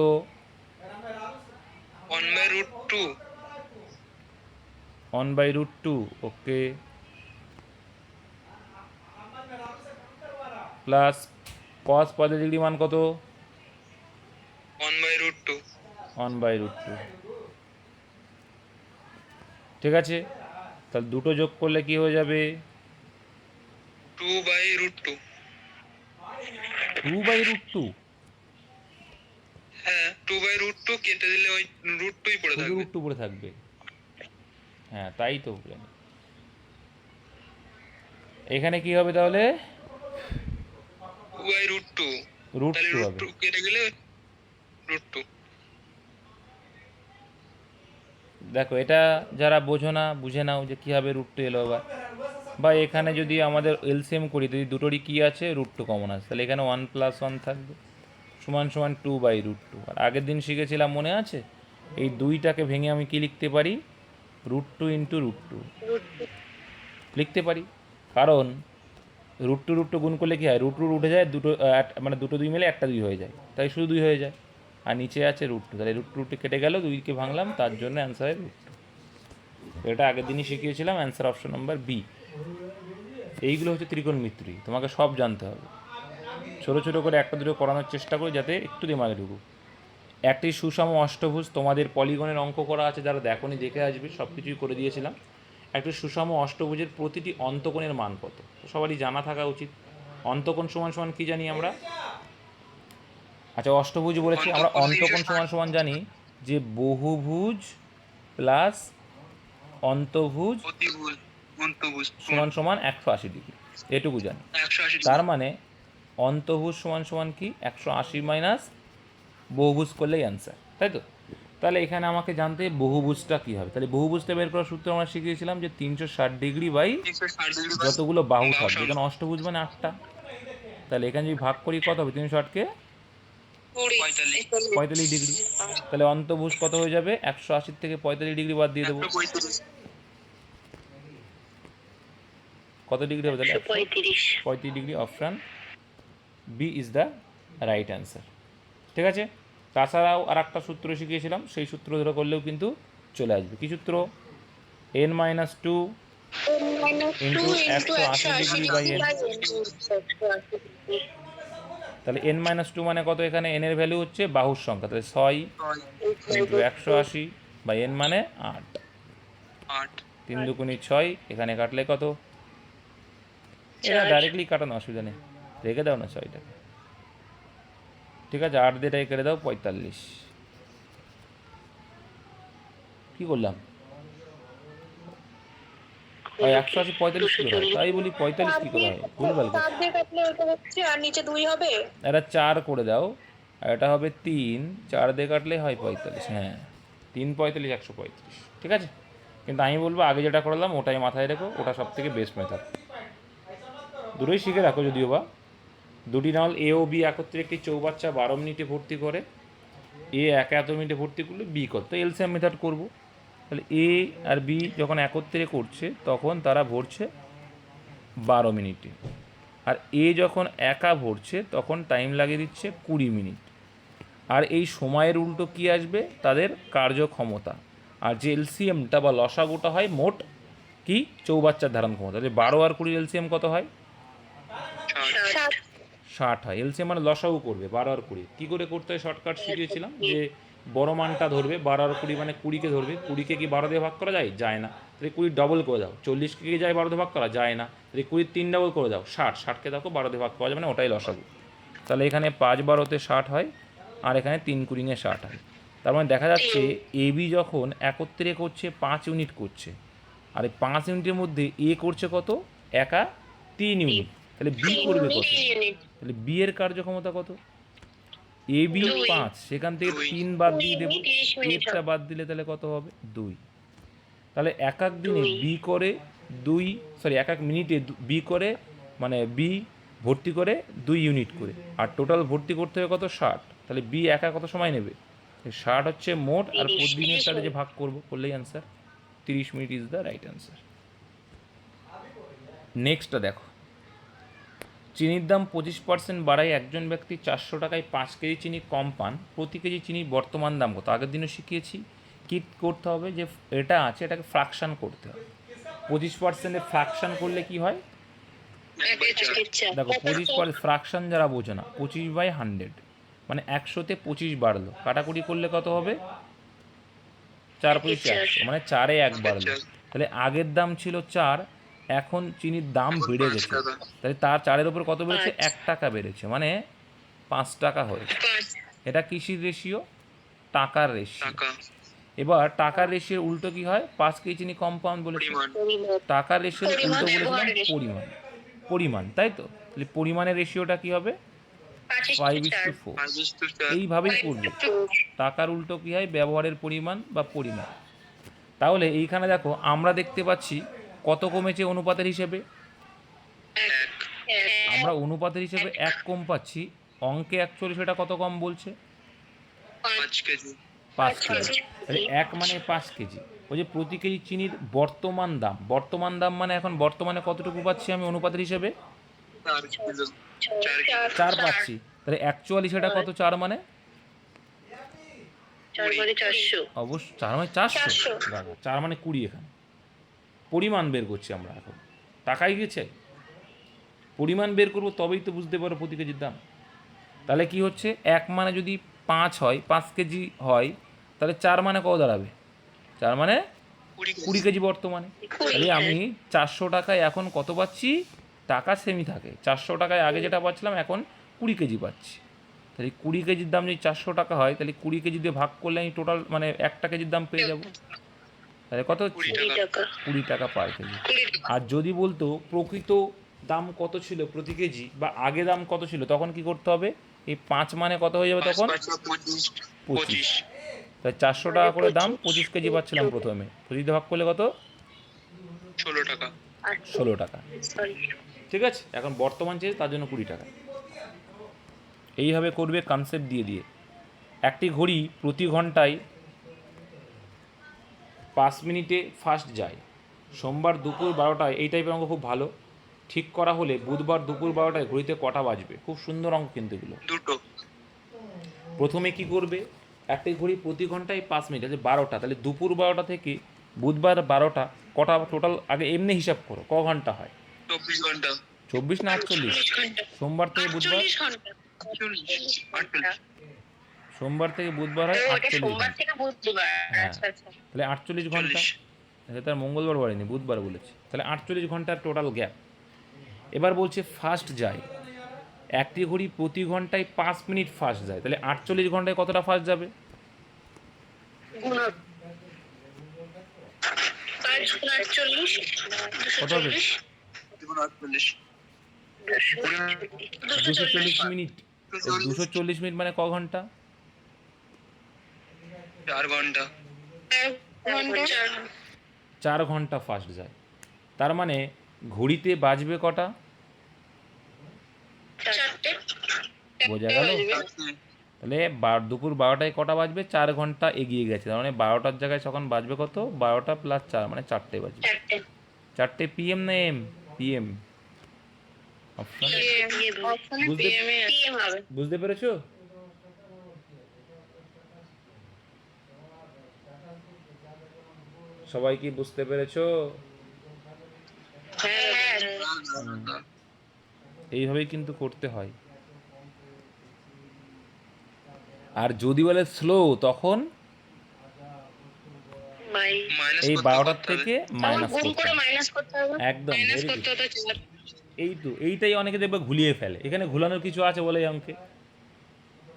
D: 1/√2
A: 1/√2, ওকে, প্লাস কস 45 ডিগ্রি মান কত?
D: 1/√2
A: 1/√2, ঠিক আছে? তাহলে দুটো যোগ করলে কি হয়ে যাবে?
D: 2/√2
A: 2/√2,
D: হ্যাঁ 2/√2 কেটে দিলে ওই √2ই পড়ে
A: শুধু
D: থাকবে
A: √2 পড়ে থাকবে। হ্যাঁ, তাই তো জানি। এখানে কি হবে তাহলে?
D: 2/√2 তাহলে
A: √2 হবে।
D: √2 কেটে গেলে √2
A: দেখো, এটা যারা বোঝো না বুঝে নাও যে কীভাবে √2 এলো আবার। বা এখানে যদি আমাদের এলসিএম করি যদি দুটোরই কী আছে √2 কমন আছে, তাহলে এখানে 1+1 থাকবে সমান সমান 2/√2। আর আগের দিন শিখেছিলাম মনে আছে, এই 2টাকে ভেঙে আমি কি লিখতে পারি, √2 × √2 লিখতে পারি। কারণ √2 গুণ করলে কী হয়, √2 উঠে যায়, দুটো মানে দুটো 2 মিলে একটা 2 হয়ে যায়, তাই শুধু 2 হয়ে যায়। আর নিচে আছে √2, তাহলে √2 কেটে গেল, 2কে ভাঙলাম, তার জন্য অ্যান্সার হয় √2। এটা আগের দিনই শিখিয়েছিলাম, অ্যান্সার অপশন নাম্বার বি। এইগুলো হচ্ছে ত্রিকোণমিতি, তোমাকে সব জানতে হবে। ছোটো ছোটো করে একটা দুটো করানোর চেষ্টা করি যাতে একটু দিমাগে ঢুকুক। একটি সুষম অষ্টভুজ, তোমাদের পলিগনের অঙ্ক করা আছে, যারা দেখোনি দেখে আসবে, সব কিছুই করে দিয়েছিলাম। একটি সুষম অষ্টভুজের প্রতিটি অন্তকোণের মান কত, সবারই জানা থাকা উচিত। অন্তকোণ সমান সমান কী জানি আমরা? আচ্ছা, অষ্টভুজ বলেছি আমরা, অন্তকোণ সমান সমান জানি যে বহুভুজ প্লাস অন্তভুজ সমান সমান 180 ডিগ্রি, এটুকু জানি। তার মানে অন্তভুজ সমান সমান কি 180 মাইনাস বহুভুজ করলেই অ্যান্সার, তাই তো? তাহলে এখানে আমাকে জানতে বহুভুজটা কী হবে। তাহলে বহুভুজটা বের করার সূত্র আমরা শিখিয়েছিলাম যে 360 ডিগ্রি বাই যতগুলো বাহু থাকবে, এখানে অষ্টভুজ মানে 8টা। তাহলে এখানে যদি ভাগ করি কত হবে, 360কে 45 ডিগ্রি। তাহলে অন্তভুজ কত হয়ে যাবে, 180 থেকে 45 ডিগ্রি বাদ দিয়ে দেবো, কত ডিগ্রি হবে তাহলে? 35 degree. Option B is the right answer. ঠিক আছে। তাছাড়াও আর একটা সূত্র শিখিয়েছিলাম, সেই সূত্র ধরে করলেও কিন্তু চলে আসবে। কী সূত্র? n-2 into 180 degree by n। তাহলে n-2 মানে কত? এখানে n এর ভ্যালু হচ্ছে বাহুর সংখ্যা, তাহলে 6 ইন্টু 180 বাই n মানে 8। 3 দুগুণে 6, এখানে কাটলে কত? এটা ডাইরেক্টলি কাটানো, অসুবিধা নেই, রেখে দাও না 6টাকে। ঠিক আছে, 8 দিয়ে কেটে দাও 45। কী করলাম? 180 45 কী হয়? তাই বলি 45 কী করে হয়, ভুলভাল করছি। এটা 4 করে দাও, আর এটা হবে 3, 4 দিয়ে কাটলে হয় 45। হ্যাঁ, 3 45 135। ঠিক আছে, কিন্তু আমি বলবো আগে যেটা করলাম ওটাই মাথায় রেখো, ওটা সব থেকে বেস্ট মেথড। দুটোই শিখে রাখো যদিও বা। দুটি নল এ ও বি একত্রে একটি চৌবাচ্চা 12 মিনিটে ভর্তি করে, এ এত মিনিটে ভর্তি করলে বি কত? এলসিএম মেথড করব। তাহলে এ আর বি যখন একত্রে করছে তখন তারা ভরছে 12 মিনিটে, আর এ যখন একা ভরছে তখন টাইম লাগিয়ে দিচ্ছে 20 মিনিট। আর এই সময়ের উল্টো কি আসবে? তাদের কার্যক্ষমতা। আর যে এলসিএমটা বা লসাগুটা হয় মোট কি চৌবাচ্চার ধারণ ক্ষমতা, তাহলে 12 আর 20 এলসিএম কত হয়? 60 হয়। এলসিএম মানে লসাগু করবে 12 আর 20। কী করে করতে হয় শর্টকাট শিখিয়েছিলাম, যে বড় মানটা ধরবে, 12 আর 20 মানে 20কে ধরবে, 20কে কি 12 দিয়ে ভাগ করা যায়? যায় না। তাহলে 20 ডবল করে দাও, 40কে কি যায় 12 দিয়ে ভাগ করা যায় না, তাহলে 20 3 ডবল করে দাও 60, 60কে দেখো 12 দিয়ে ভাগ করা যাবে না, ওটাই লসাগু। তাহলে এখানে 5 12তে 60 হয়, আর এখানে 3 20 60 হয়। তার মানে দেখা যাচ্ছে এ বি যখন একত্রে করছে 5 ইউনিট করছে, আর এই 5 ইউনিটের মধ্যে এ করছে কত? একা 3 ইউনিট, তাহলে বি করবে কত? তাহলে বি এর কার্যক্ষমতা কত? এ বি 5, সেখান থেকে 3 বাদ দিয়ে দেবো, এরটা বাদ দিলে তাহলে কত হবে? 2। তাহলে এক এক দিনে বি করে এক এক মিনিটে বি করে, মানে বি ভর্তি করে 2 ইউনিট করে, আর টোটাল ভর্তি করতে হবে কত? 60। তাহলে বি একা কত সময় নেবে? 60 হচ্ছে মোট, আর প্রতিদিনের সাথে যে ভাগ করবো করলেই answer. 30 minute is the right answer. নেক্সটটা দেখো, চিনির দাম 25% বাড়ায় একজন ব্যক্তি 400 টাকায় 5 কেজি চিনি কম পান, প্রতি কেজি চিনির বর্তমান দাম কত? আগের দিনও শিখিয়েছি কী করতে হবে, যে এটা আছে এটাকে ফ্র্যাকশান করতে হবে। 25%-এ ফ্র্যাকশান করলে কি হয়? দেখো 25% ফ্র্যাকশান যারা বোঝো না, 25/100 মানে 100-তে 25 বাড়লো, কাটাকুটি করলে কত হবে? 4 25 100, মানে 4-এ 1 বাড়লো। তাহলে আগের দাম ছিল 4, এখন চিনির দাম বেড়ে গেছে, তাহলে তার 4-এর উপর কত বেড়েছে? 1 টাকা বেড়েছে, মানে 5 টাকা হয়েছে। এটা কিসির রেশিও? টাকার রেশিও। এবার টাকার রেশিওর উল্টো কি হয়? 5 কেজি চিনি কম পান বলেছি, টাকার রেশিওর উল্টো বলেছিলাম পরিমাণ, তাই তো? তাহলে পরিমাণের রেশিওটা কি হবে? 5:4। এইভাবেই করবে, টাকার উল্টো কি হয়? ব্যবহারের পরিমাণ বা পরিমাণ। তাহলে এইখানে দেখো আমরা দেখতে পাচ্ছি কত কমেছে অনুপাতের হিসেবে?
D: এক
A: আমরা অনুপাতের হিসেবে 1 কম পাচ্ছি, অঙ্কে অ্যাকচুয়ালি সেটা কত কম বলছে?
D: 5 কেজি
A: 5 কেজি। তাহলে 1 মানে 5 কেজি। ওই যে প্রতি কেজি চিনির বর্তমান দাম মানে এখন বর্তমানে কতটুকু পাচ্ছি আমি অনুপাতের হিসেবে?
D: 4 কিলো
A: 4 পাচ্ছি। তাহলে অ্যাকচুয়ালি সেটা কত 4 মানে?
B: 4 মানে 400।
A: অবশ্য 4 মানে 400। দেখো 4 মানে 20 এখানে। পরিমাণ বের করছি আমরা এখন। টাকাই গেছে? পরিমাণ বের করবো তবেই তো বুঝতে পারো প্রতি কেজির দাম। তাহলে কি হচ্ছে, 1 মানে যদি 5 হয়, 5 কেজি হয়, তাহলে 4 মানে কত দাঁড়াবে? 4 মানে 20 কেজি বর্তমানে। তাহলে আমি 400 টাকায় এখন কত পাচ্ছি? টাকা সেমই থাকে। 400 টাকায় আগে যেটা পাচ্ছিলাম এখন 20 কেজি পাচ্ছি। তাহলে 20 কেজির দাম যদি 400 টাকা হয়, তাহলে 20 কেজি দিয়ে ভাগ করলে আমি টোটাল মানে 1টা কেজির দাম পেয়ে যাব। তাহলে কত হচ্ছে?
B: 20 টাকা।
A: 20 টাকা পার কেজি। আর যদি বলতো প্রকৃত দাম কত ছিল প্রতি কেজি বা আগে দাম কত ছিল, তখন কি করতে হবে? এই 5 মানে কত হয়ে যাবে তখন? 25। তাই 400 টাকা করে দাম, 25 কেজি পাচ্ছিলাম প্রথমে। 25 দিয়ে ভাগ করলে কত?
D: 16 টাকা
A: 16 টাকা।
B: সরি।
A: ঠিক আছে, এখন বর্তমান চেয়ে তার জন্য 20 টাকা। এইভাবে করবে কনসেপ্ট দিয়ে দিয়ে। একটি ঘড়ি প্রতি ঘন্টায় 5 মিনিটে ফাস্ট যায়। সোমবার দুপুর 12টায়, এই টাইপের অঙ্ক খুব ভালো। ঠিক করা হলে বুধবার দুপুর 12টায় ঘড়িতে কটা বাজবে? খুব সুন্দর অঙ্ক কিন্তু এগুলো।
D: দুটো
A: প্রথমে কি করবে, একটি ঘড়ি প্রতি ঘন্টায় 5 মিনিট আছে 12টা, তাহলে দুপুর 12টা থেকে বুধবার 12টা কটা টোটাল আগে এমনি হিসাব করো, ক ঘন্টা হয়?
D: 24 ঘন্টা
A: 24 না 48? সোমবার থেকে বুধবার,
B: 48 ঘন্টা।
D: 48
A: সোমবার থেকে বুধবার হয়
B: ওটা
A: 48
B: সোমবার
A: ঘন্টা।
B: থেকে বুধবার।
A: হ্যাঁ।
B: আচ্ছা আচ্ছা।
A: তাহলে 48 ঘন্টা। এটা তার মঙ্গলবার বলেনি, বুধবার বলেছে। তাহলে 48 ঘন্টার টোটাল গ্যাপ। এবার বলছে ফাস্ট যায়। একটি ঘড়ি প্রতি ঘন্টায় 5 মিনিট ফাস্ট যায়, তাহলে 48 ঘন্টায় কতটা ফাস্ট যাবে?
B: গুণক 5 গুণ 48
A: কত হবে?
B: 240
A: 240 মিনিট। 240 মিনিট মানে ক ঘন্টা?
D: 4 ঘন্টা
A: 4 ঘন্টা ফাস্ট যায়। তার মানে ঘড়িতে বাজবে কটা?
B: 4টে।
A: বোঝা গেল? তাহলে দুপুর 12টায় কটা বাজবে? 4 ঘন্টা এগিয়ে গেছে। তার মানে 12টার জায়গায় তখন বাজবে কত? 12টা প্লাস 4 মানে 4টে বাজবে।
B: 4টে।
A: 4টে পিএম না এম? পিএম। অপশন বুঝতে
B: PM হবে।
A: বুঝতে পেরেছো? সবাই কি বুঝতে পেরেছো?
B: হ্যাঁ।
A: এইভাবেই কিন্তু করতে হয়। আর যদি বলে স্লো, তখন এই 12টার থেকে মাইনাস
B: গুণ
A: করতে
B: করে
A: হবে।
B: মাইনাস করতে হবে।
A: একদম very good। এই তো এইটাই অনেকে দেখবে ঘুলিয়ে ফেলে। এখানে ঘুলানোর কিছু আছে বলে এই অঙ্কে?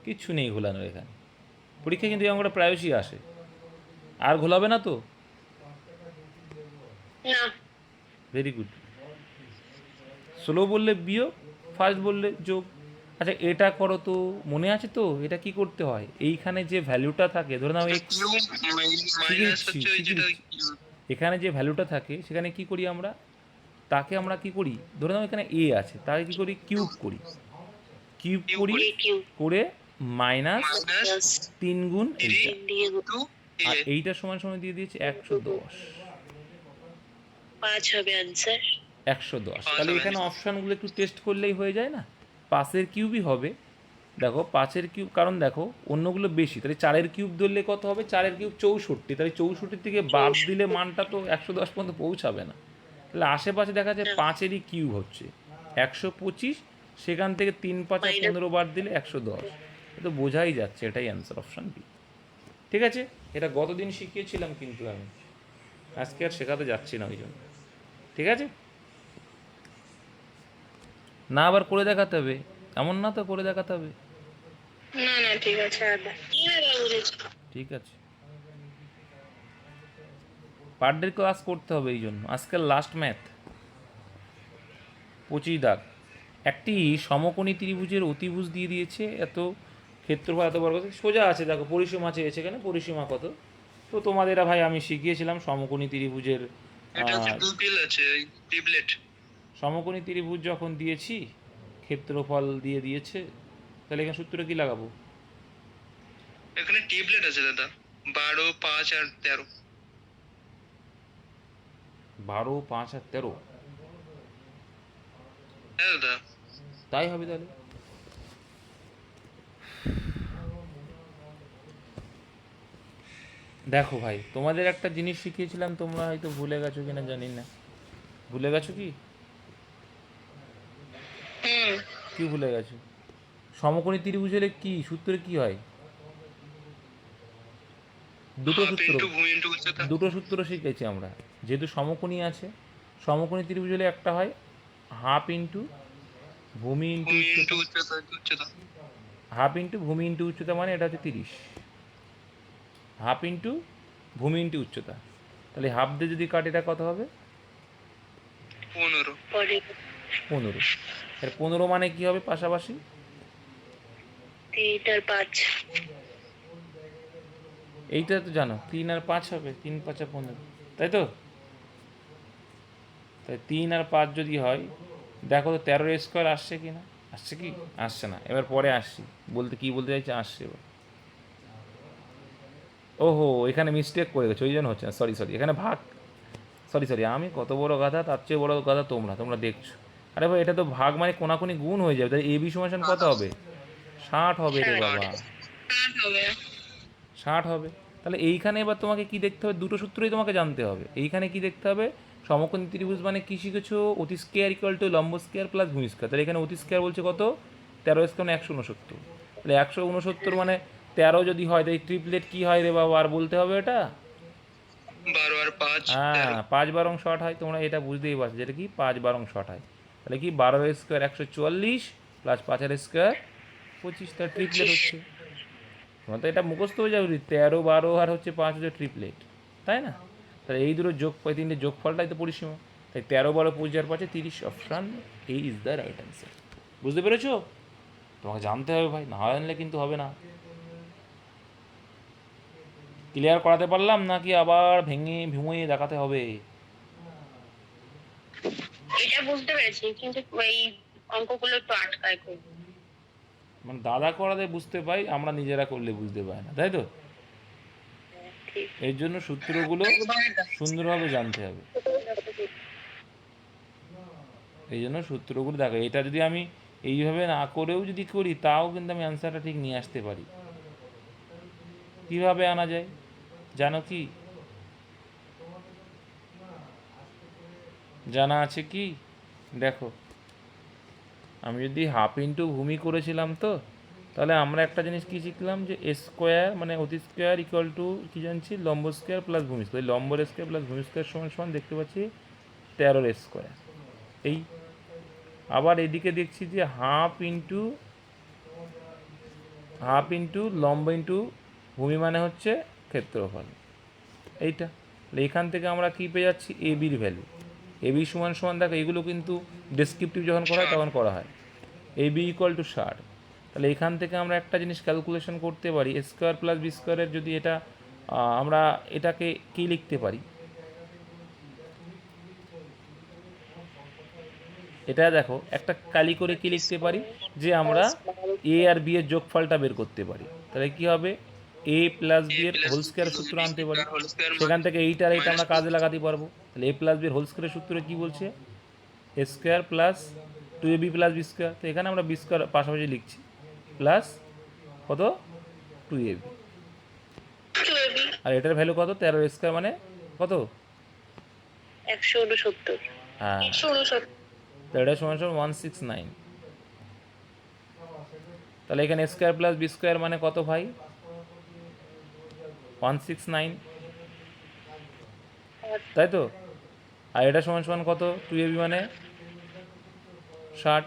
A: কিচ্ছু নেই ঘুলানোর এখানে। পরীক্ষায় কিন্তু এই অঙ্কটা প্রায়শই আসে। আর ঘোলাবে না তো?
B: না।
A: Very good. স্লো বললে বিয়োগ, ফাস্ট বললে যোগ। আচ্ছা এটা করো তো, মনে আছে তো এটা কি করতে হয়? এইখানে যে ভ্যালুটা থাকে, ধরে নাও এক্স,
D: মাইনাস হচ্ছে ওই যেটা
A: এখানে যে ভ্যালুটা থাকে সেখানে কি করি আমরা? তাকে আমরা কি করি? ধরে নাও এখানে এ আছে, তাকে কি করি? কিউব করি। কিউব করি করে মাইনাস 3 গুণ এইটা। আর এইটা সমান সমান দিয়ে দিয়েছে 110।
B: 5 হবে आंसर।
A: 110। তাহলে এখানে অপশানগুলো একটু টেস্ট করলেই হয়ে যায় না? 5-এর কিউবই হবে। দেখো 5-এর কিউব, কারণ দেখো অন্যগুলো বেশি, তাহলে 4-এর কিউব ধরলে কত হবে? 4-এর কিউব 64, তাহলে 64 থেকে বাদ দিলে মানটা তো 110 পর্যন্ত পৌঁছাবে না। তাহলে আশেপাশে দেখা যায় 5-এরই কিউব হচ্ছে 125, সেখান থেকে 3 5 15 বাদ দিলে 110। এটা তো বোঝাই যাচ্ছে, এটাই অ্যান্সার, অপশান বি। ঠিক আছে, এটা গতদিন শিখিয়েছিলাম কিন্তু আমি আজকে আর শেখাতে যাচ্ছি না ওই জন্য। ঠিক আছে, না আবার করে দেখাতে হবে, এমন না তো করে দেখাতে হবে।
B: না না ঠিক আছে আদা। কি হবে বলেছি?
A: ঠিক আছে, পার ডে ক্লাস করতে হবে এই জন্য। আজকের লাস্ট ম্যাথ 25 দাগ। একটি সমকোণী ত্রিভুজের অতিভুজ দিয়ে দিয়েছে, এত ক্ষেত্রফল এত বর্গ, সোজা আছে। দেখো পরিসীমা চেয়েছে, এখানে পরিসীমা কত? তো তোমাদের ভাই আমি শিখিয়েছিলাম সমকোণী ত্রিভুজের
D: এটা হচ্ছে
A: আর
D: টুপিল আছে, ট্রিপলেট।
A: সমকোণী ত্রিভুজ যখন দিয়েছি, ক্ষেত্রফল দিয়ে দিয়েছে, তাহলে এখানে সূত্র কি লাগাবো?
D: এখানে ট্রিপলেট আছে দাদা, 12, 5 আর 13।
A: 12, 5 আর 13,
D: হ্যাঁ দাদা।
A: তাই হবে তাহলে। দেখো ভাই, তোমাদের একটা জিনিস শিখিয়েছিলাম, তোমরা হয়তো ভুলে গেছো কিনা জানি না। ভুলে গেছো কি?
B: হুম।
A: কি ভুলে গেছো? সমকোণী ত্রিভুজ হলে কি সূত্রে কি হয়? দুটো
D: হাফ
A: সূত্র,
D: ইন্টু ভূমি ইন্টু উচ্চতা।
A: দুটো সূত্র শিখেছি আমরা। যেহেতু সমকোণী আছে, সমকোণী ত্রিভুজ হলে একটা হয় হাফ ইন্টু ভূমি ইন্টু
D: ভূমি ইন্টু
A: উচ্চতা।
D: উচ্চতা, উচ্চতা।
A: হাফ ইন্টু ভূমি ইন্টু উচ্চতা মানে এটা হচ্ছে 30। হাফ ইন্টু ভূমি ইন্টু উচ্চতা, তাহলে হাফ দিয়ে যদি কাট, এটা কত হবে?
D: 15।
B: পরে
A: 15। এর 15 মানে কি হবে পাশাপাশি?
B: 3 আর 5।
A: এইটা তো জানো, 3 আর 5 হবে, 3 5 15, তাই তো? তাই 3 আর 5 যদি হয়, দেখো তো 13 স্কোয়ার আসছে কি না? আসছে কি? আসছে না। এবার পরে আসছি, বলতে কি বলতে চাইছে, আসছে এবার। ওহো, এখানে মিস্টেক করে গেছে, ওই জন্য হচ্ছে না। সরি সরি, এখানে ভাগ, সরি সরি, আমি কত বড় গাধা, তার চেয়ে বড় গাধা তোমরা, তোমরা দেখছো। আরে ভাই, এটা তো ভাগ মানে কোনাকুনি গুণ হয়ে যাবে, তাই এবি সমান কত হবে? 60 হবে রে বাবা,
B: 8 হবে।
A: 60 হবে। তাহলে এইখানে এবার তোমাকে কি দেখতে হবে? দুটো সূত্রই তোমাকে জানতে হবে। এইখানে কি দেখতে হবে? সমকোণী ত্রিভুজ মানে কি শিখেছো? অতি স্কোয়ার ইকুয়াল টু লম্ব স্কোয়ার প্লাস ভূমি স্কোয়ার। তাহলে এখানে অতি স্কোয়ার বলছে কত? 13 স্কোয়ার মানে 169। তাহলে 169 মানে 13 যদি হয়, তাই ট্রিপলেট কি হয় রে বাবা, আর বলতে হবে এটা?
D: 12 আর 5
A: হ্যাঁ,
D: 13।
A: 5 বারং শর্ট হয়, তোমরা এটা বুঝতেই পারছো, যেটা কি 5 বারং শর্ট হয়। তাহলে কি 12 স্কোয়ার 144 প্লাস 5 স্কোয়ার 25, তার ট্রিপলেট হচ্ছে। তোমার তো এটা মুখস্থ হয়ে যাবে, 13 12 আর হচ্ছে 5 হচ্ছে ট্রিপলেট, তাই না? তাহলে এই দুটো যোগ, তিনটে যোগফলটাই তো পরিসীমা। তাই 13 12 25 আর 5 30, option A is the right answer. বুঝতে পেরেছো? তোমাকে জানতে হবে ভাই, না জানলে কিন্তু হবে না। ক্লিয়ার করাতে পারলাম নাকি আবার ভেঙে ভেঙে দেখাতে হবে?
B: এটা বুঝতে পেরেছি, কিন্তু এই অঙ্কগুলো একটু আটকায় খুব।
A: মানে দাদা করাতে বুঝতে পাই, আমরা নিজেরা করলে বুঝতে পাই না, তাই তো?
B: ঠিক।
A: এর জন্য সূত্রগুলো সুন্দরভাবে জানতে হবে। এই জন্য সূত্রগুলো দেখো, এটা যদি আমি এইভাবে না করেও যদি করি, তাও কিন্তু আমি অ্যান্সারটা ঠিক নিয়ে আসতে পারি। কীভাবে আনা যায় জানো কি? জানা আছে কি? দেখো, আমি যদি হাফ ইন্টু ভূমি করেছিলাম, তো তাহলে আমরা একটা জিনিস কী শিখলাম, যে স্কোয়ার মানে অতি স্কোয়ার ইকুয়াল টু কী জানছি, লম্ব স্কোয়ার প্লাস ভূমি স্কোয়ার। লম্বর স্কোয়ার প্লাস ভূমি স্কোয়ার সমান সমান দেখতে পাচ্ছি 13 স্কোয়ার। এই আবার এদিকে দেখছি যে হাফ ইন্টু লম্ব ইন্টু ভূমি মানে হচ্ছে ক্ষেত্রফল, এইটা। তাহলে এখান থেকে আমরা কী পেয়ে যাচ্ছি? এ বির ভ্যালু। এ বি সমান সমান, দেখো এগুলো কিন্তু ডেসক্রিপটিভ যখন করা হয় তখন করা হয়। A B equal to 60। তাহলে এখান থেকে আমরা একটা জিনিস ক্যালকুলেশন করতে পারি, এ স্কোয়ার প্লাস বি স্কোয়ারের যদি এটা আমরা এটাকে কী লিখতে পারি, এটা দেখো একটা কালি করে কি লিখতে পারি, যে আমরা এ আর বি এর যোগফলটা বের করতে পারি। তাহলে কি হবে? এ প্লাস বি এর হোল স্কোয়ারের সূত্র আনতে পারি, সেখান থেকে এইটা আর এইটা আমরা কাজে লাগাতে পারবো। তাহলে এ প্লাস বি এর হোল স্কোয়ারের সূত্র কি বলছে? A square plus 2ab plus B square. তো এখানে আমরা বি স্কোয়ার পাশাপাশি লিখছি, প্লাস কত? 2ab। আর এটার ভ্যালু কত? 13 স্কোয়ার মানে কত?
B: 169।
A: হ্যাঁ,
B: 169।
A: তো এটা সমান সমান 169। তাহলে এখানে স্কোয়ার প্লাস বি স্কোয়ার মানে কত ভাই? 169, তাই তো? আর এটা সমান সমান কত? 2ab মানে 60,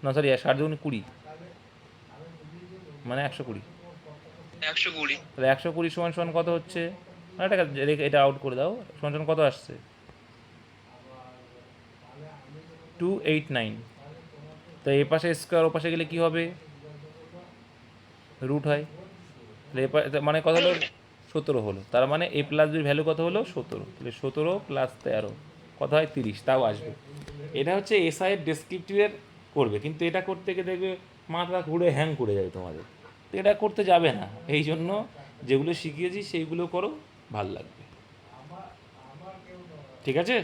A: না সরি 60 দুগুণ 20, মানে 120।
D: 120।
A: তাহলে 120 সমান সমান কত হচ্ছে? এটা এটা আউট করে দাও, সমান সমান কত আসছে? 289। তো এ পাশে স্কোয়ার, ও পাশে গেলে কী হবে? রুট হয়। তাহলে মানে কত হলো? 17 হলো, তার মানে a প্লাস বির ভ্যালু কত হলো 17, তাহলে 17 প্লাস 13 কত হয় 30, তাও আসবে। এটা হচ্ছে এসআই এর ডেসক্রিপটিভের করবে, কিন্তু এটা করতে গিয়ে দেখবে মাথা ঘুরে হ্যাং করে যাবে তোমাদের, তো এটা করতে যাবে না। এই জন্য যেগুলো শিখিয়েছি সেইগুলো করো, ভাল লাগবে। ঠিক আছে।